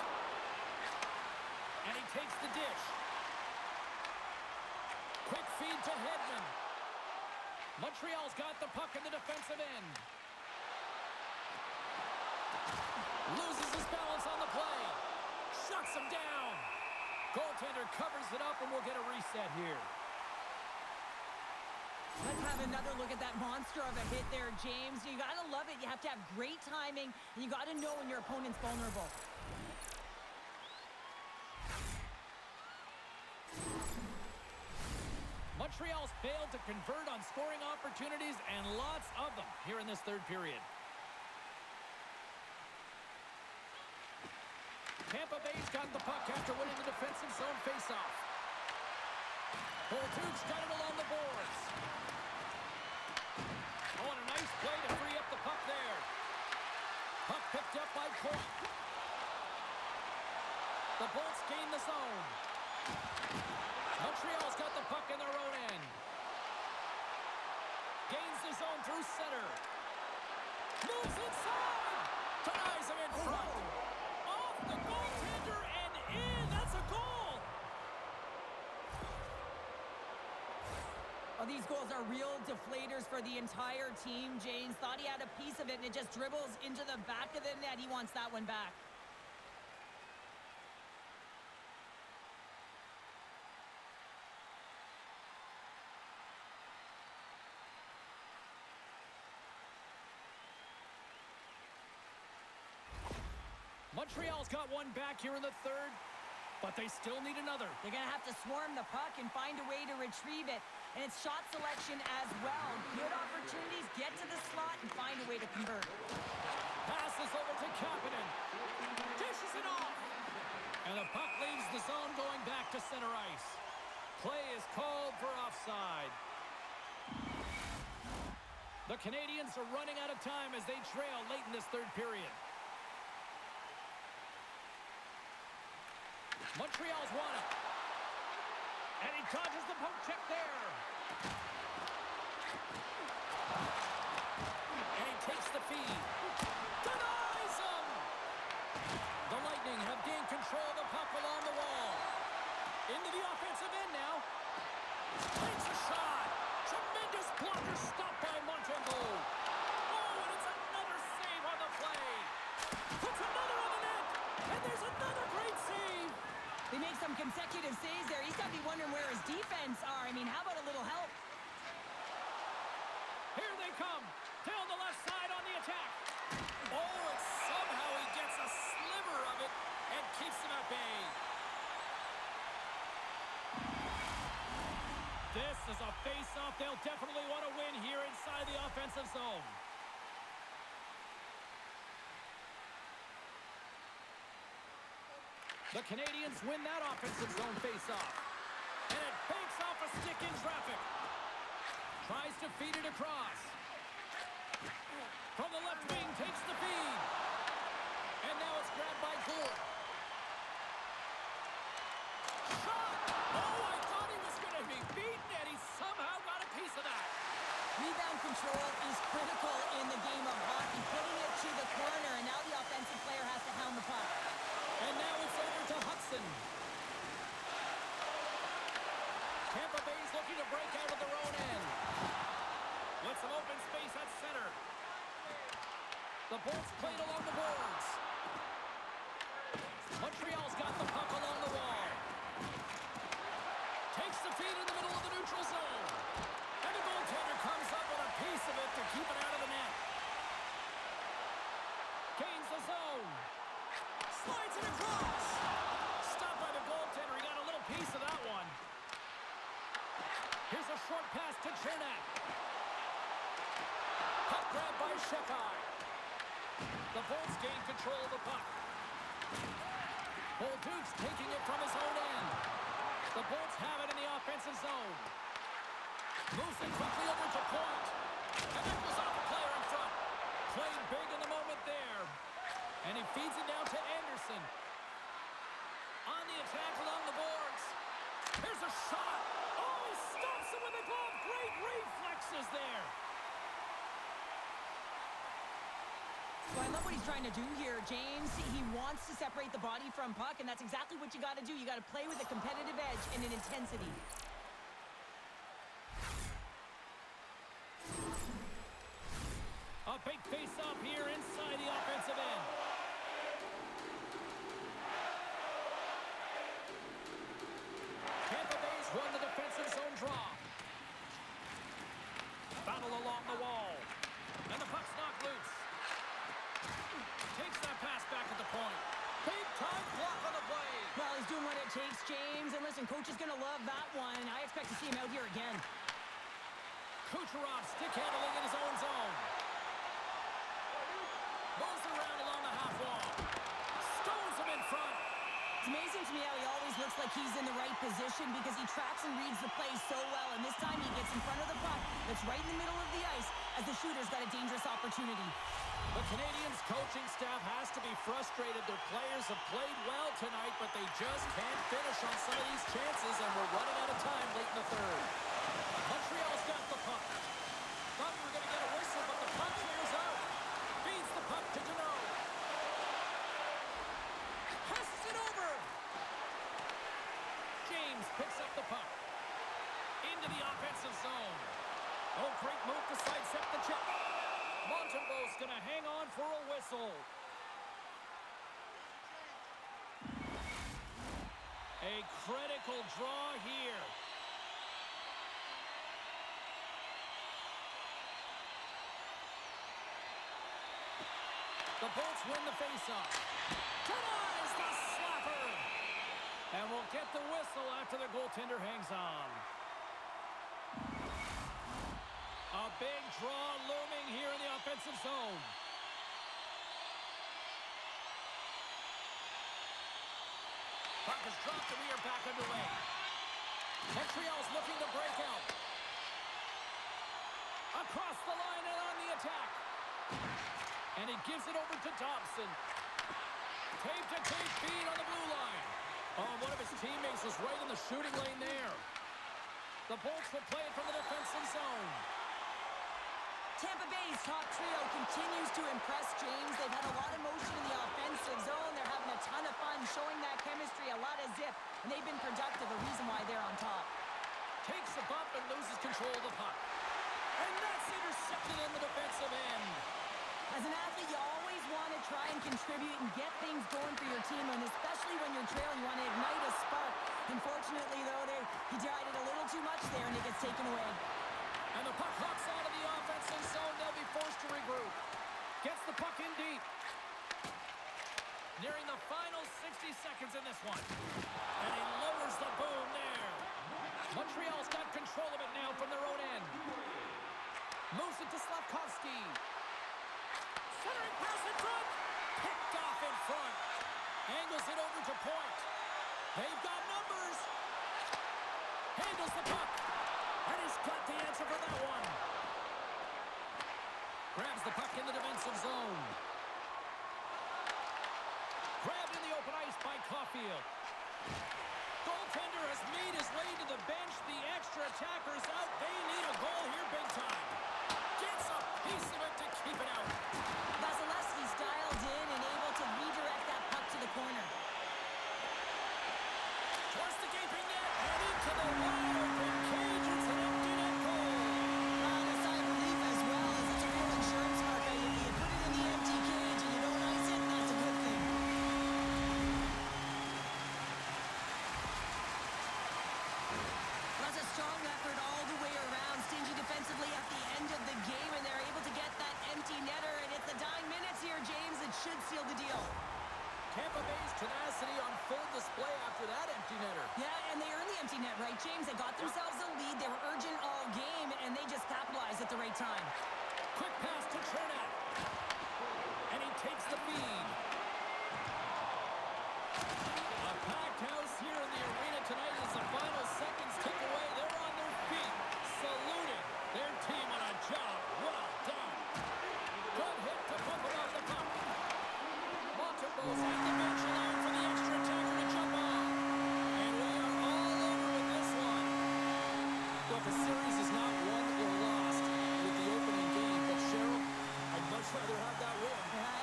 And he takes the dish. Quick feed to Hedman. Montreal's got the puck in the defensive end. Loses his balance on the play. Shuts him down. Goaltender covers it up, and we'll get a reset here. Let's have another look at that monster of a hit there, James. You got to love it. You have to have great timing, and you got to know when your opponent's vulnerable. Montreal's failed to convert on scoring opportunities, and lots of them here in this third period. Tampa Bay's got the puck after winning the defensive zone faceoff. Bolduc's got it along the boards. Oh, and a nice play to free up the puck there. Puck picked up by Point. The Bolts gain the zone. Montreal's got the puck in their own end. Gains the zone through center. Moves inside. Ties him in front. Off the goaltender and in. That's a goal. Oh, these goals are real deflators for the entire team. James thought he had a piece of it, and it just dribbles into the back of the net. He wants that one back. Montreal's got one back here in the third, but they still need another. They're going to have to swarm the puck and find a way to retrieve it. And it's shot selection as well. Good opportunities, get to the slot and find a way to convert. Passes over to Kapanen. Dishes it off. And the puck leaves the zone going back to center ice. Play is called for offside. The Canadiens are running out of time as they trail late in this third period. Montreal's won it. And he dodges the poke check there. And he takes the feed. Denies him! The Lightning have gained control of the puck along the wall. Into the offensive end now. Takes a shot. Tremendous blocker stop by Montreal. Oh, and it's another save on the play. Puts another on the net. And there's another great save. They make some consecutive saves there. He's got to be wondering where his defense are. I mean, how about a little help? Here they come. Down the left side on the attack. Oh, and somehow he gets a sliver of it and keeps them at bay. This is a face-off they'll definitely want to win here inside the offensive zone. The Canadiens win that offensive zone face-off. And it banks off a stick in traffic. Tries to feed it across. From the left wing, takes the feed. And now it's grabbed by Gould. Shot! Oh, I thought he was going to be beaten, and he somehow got a piece of that. Rebound control is critical in the game of hockey. Putting it to the corner, and now the offensive player has to hound the puck. And now it's over to Hudson. Tampa Bay's looking to break out of their own end. With some open space at center. The Bolts played along the boards. Montreal's got the puck along the wall. Takes the feed in the middle of the neutral zone. And the goaltender comes up with a piece of it to keep it out of the net. Gains the zone. Slides it across. Stopped by the goaltender. He got a little piece of that one. Here's a short pass to Chernak. Puck grab by Shekai. The Bolts gain control of the puck. Bolduc's taking it from his own end. The Bolts have it in the offensive zone. Moves it quickly over to point. And that goes off a player in front. Played big in the moment there. And he feeds it down to Anderson. On the attack along the boards. Here's a shot. Oh, he stops it with a glove. Great reflexes there. So I love what he's trying to do here, James. He wants to separate the body from puck, and that's exactly what you got to do. You got to play with a competitive edge and an intensity. A big face-off here inside the offensive end. Tampa Bay's won the defensive zone draw. Battle along the wall. And the puck's knocked loose. Takes that pass back at the point. Big-time block on the play. Well, he's doing what it takes, James. And listen, coach is going to love that one. I expect to see him out here again. Kucherov stick handling in his own zone. Moves around along the half wall. Stones him in front. It's amazing to me how he always looks like he's in the right position because he tracks and reads the play so well. And this time he gets in front of the puck that's right in the middle of the ice as the shooter's got a dangerous opportunity. The Canadiens coaching staff has to be frustrated. Their players have played well tonight, but they just can't finish on some of these chances, and we're running out of time late in the third. Montreal's got the puck. Thought we were going to get a whistle, but the puck clears out. Feeds the puck to Deneau. Passes it over. James picks up the puck. Into the offensive zone. Oh, great move to sidestep the check. Montembeau's going to hang on for a whistle. A critical draw here. The Bolts win the faceoff. Denies the slapper. And we'll get the whistle after the goaltender hangs on. A big draw looming here in the offensive zone. Puck is dropped and we are back underway. Montreal's looking to break out. A Across the line and on the attack. And he gives it over to Thompson. Tape-to-tape feed on the blue line. Oh, one of his teammates was right in the shooting lane there. The Bolts will play it from the defensive zone. Tampa Bay's top trio continues to impress, James. They've had a lot of motion in the offensive zone. They're having a ton of fun, showing that chemistry, a lot of zip, and they've been productive, a reason why they're on top. Takes a bump and loses control of the puck. And that's intercepted in the defensive end. As an athlete, you always want to try and contribute and get things going for your team, and especially when you're trailing, you want to ignite a spark. Unfortunately, though, he tried it a little too much there, and it gets taken away. And the puck hops out of the offensive zone. They'll be forced to regroup. Gets the puck in deep. Nearing the final 60 seconds in this one. And he lowers the boom there. Montreal's got control of it now from their own end. Moves it to Slavkovsky. Centering pass in front. Picked off in front. Angles it over to point. They've got numbers. Handles the puck. And he's got the answer for that one. Grabs the puck in the defensive zone. Grabbed in the open ice by Caulfield. Goaltender has made his way to the bench. The extra attacker's out. They need a goal here big time. Gets a piece of it to keep it out. Vasilevsky's dialed in and able to redirect that puck to the corner. Towards the gaping net and into the wide open cage. It's an empty net goal. A sigh of relief as well, as it's a real insurance marker. You put it in the empty cage and you don't ice it, that's a good thing. That's a strong effort all the way around. Stingy defensively at the end of the game, and they're able to get that empty netter. And it's the dying minutes here, James. It should seal the deal. Tampa Bay's tenacity on full display after that empty netter. Yeah, and they earned the empty net, right, James? They got themselves a lead. They were urgent all game, and they just capitalized at the right time. Quick pass to Chernak. And he takes the feed. A packed house here in the arena tonight as the final seconds tick away. They're on their feet, saluting their team on a job well done. Good hit to pump him off the puck. Montembeau's at the bench line for the extra attacker to jump on. And we are all over with this one. Well, the series is not won or lost with the opening game, but Cheryl, I'd much rather have that win.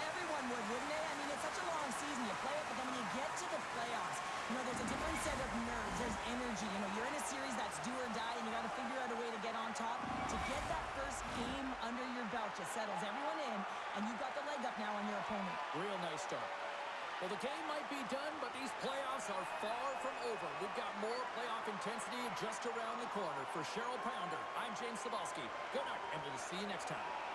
Everyone would, wouldn't they? I mean, it's such a long season. You play it, but then when you get to the playoffs, there's a different set of nerves. There's energy. You're in a series that's do or die, and you got to figure out a way to get on top. To get that first game under your belt just settles everyone in, and you've got the leg up now on your opponent. Real nice start. Well, the game might be done, but these playoffs are far from over. We've got more playoff intensity just around the corner. For Cheryl Pounder, I'm James Cebulski. Good night, and we'll see you next time.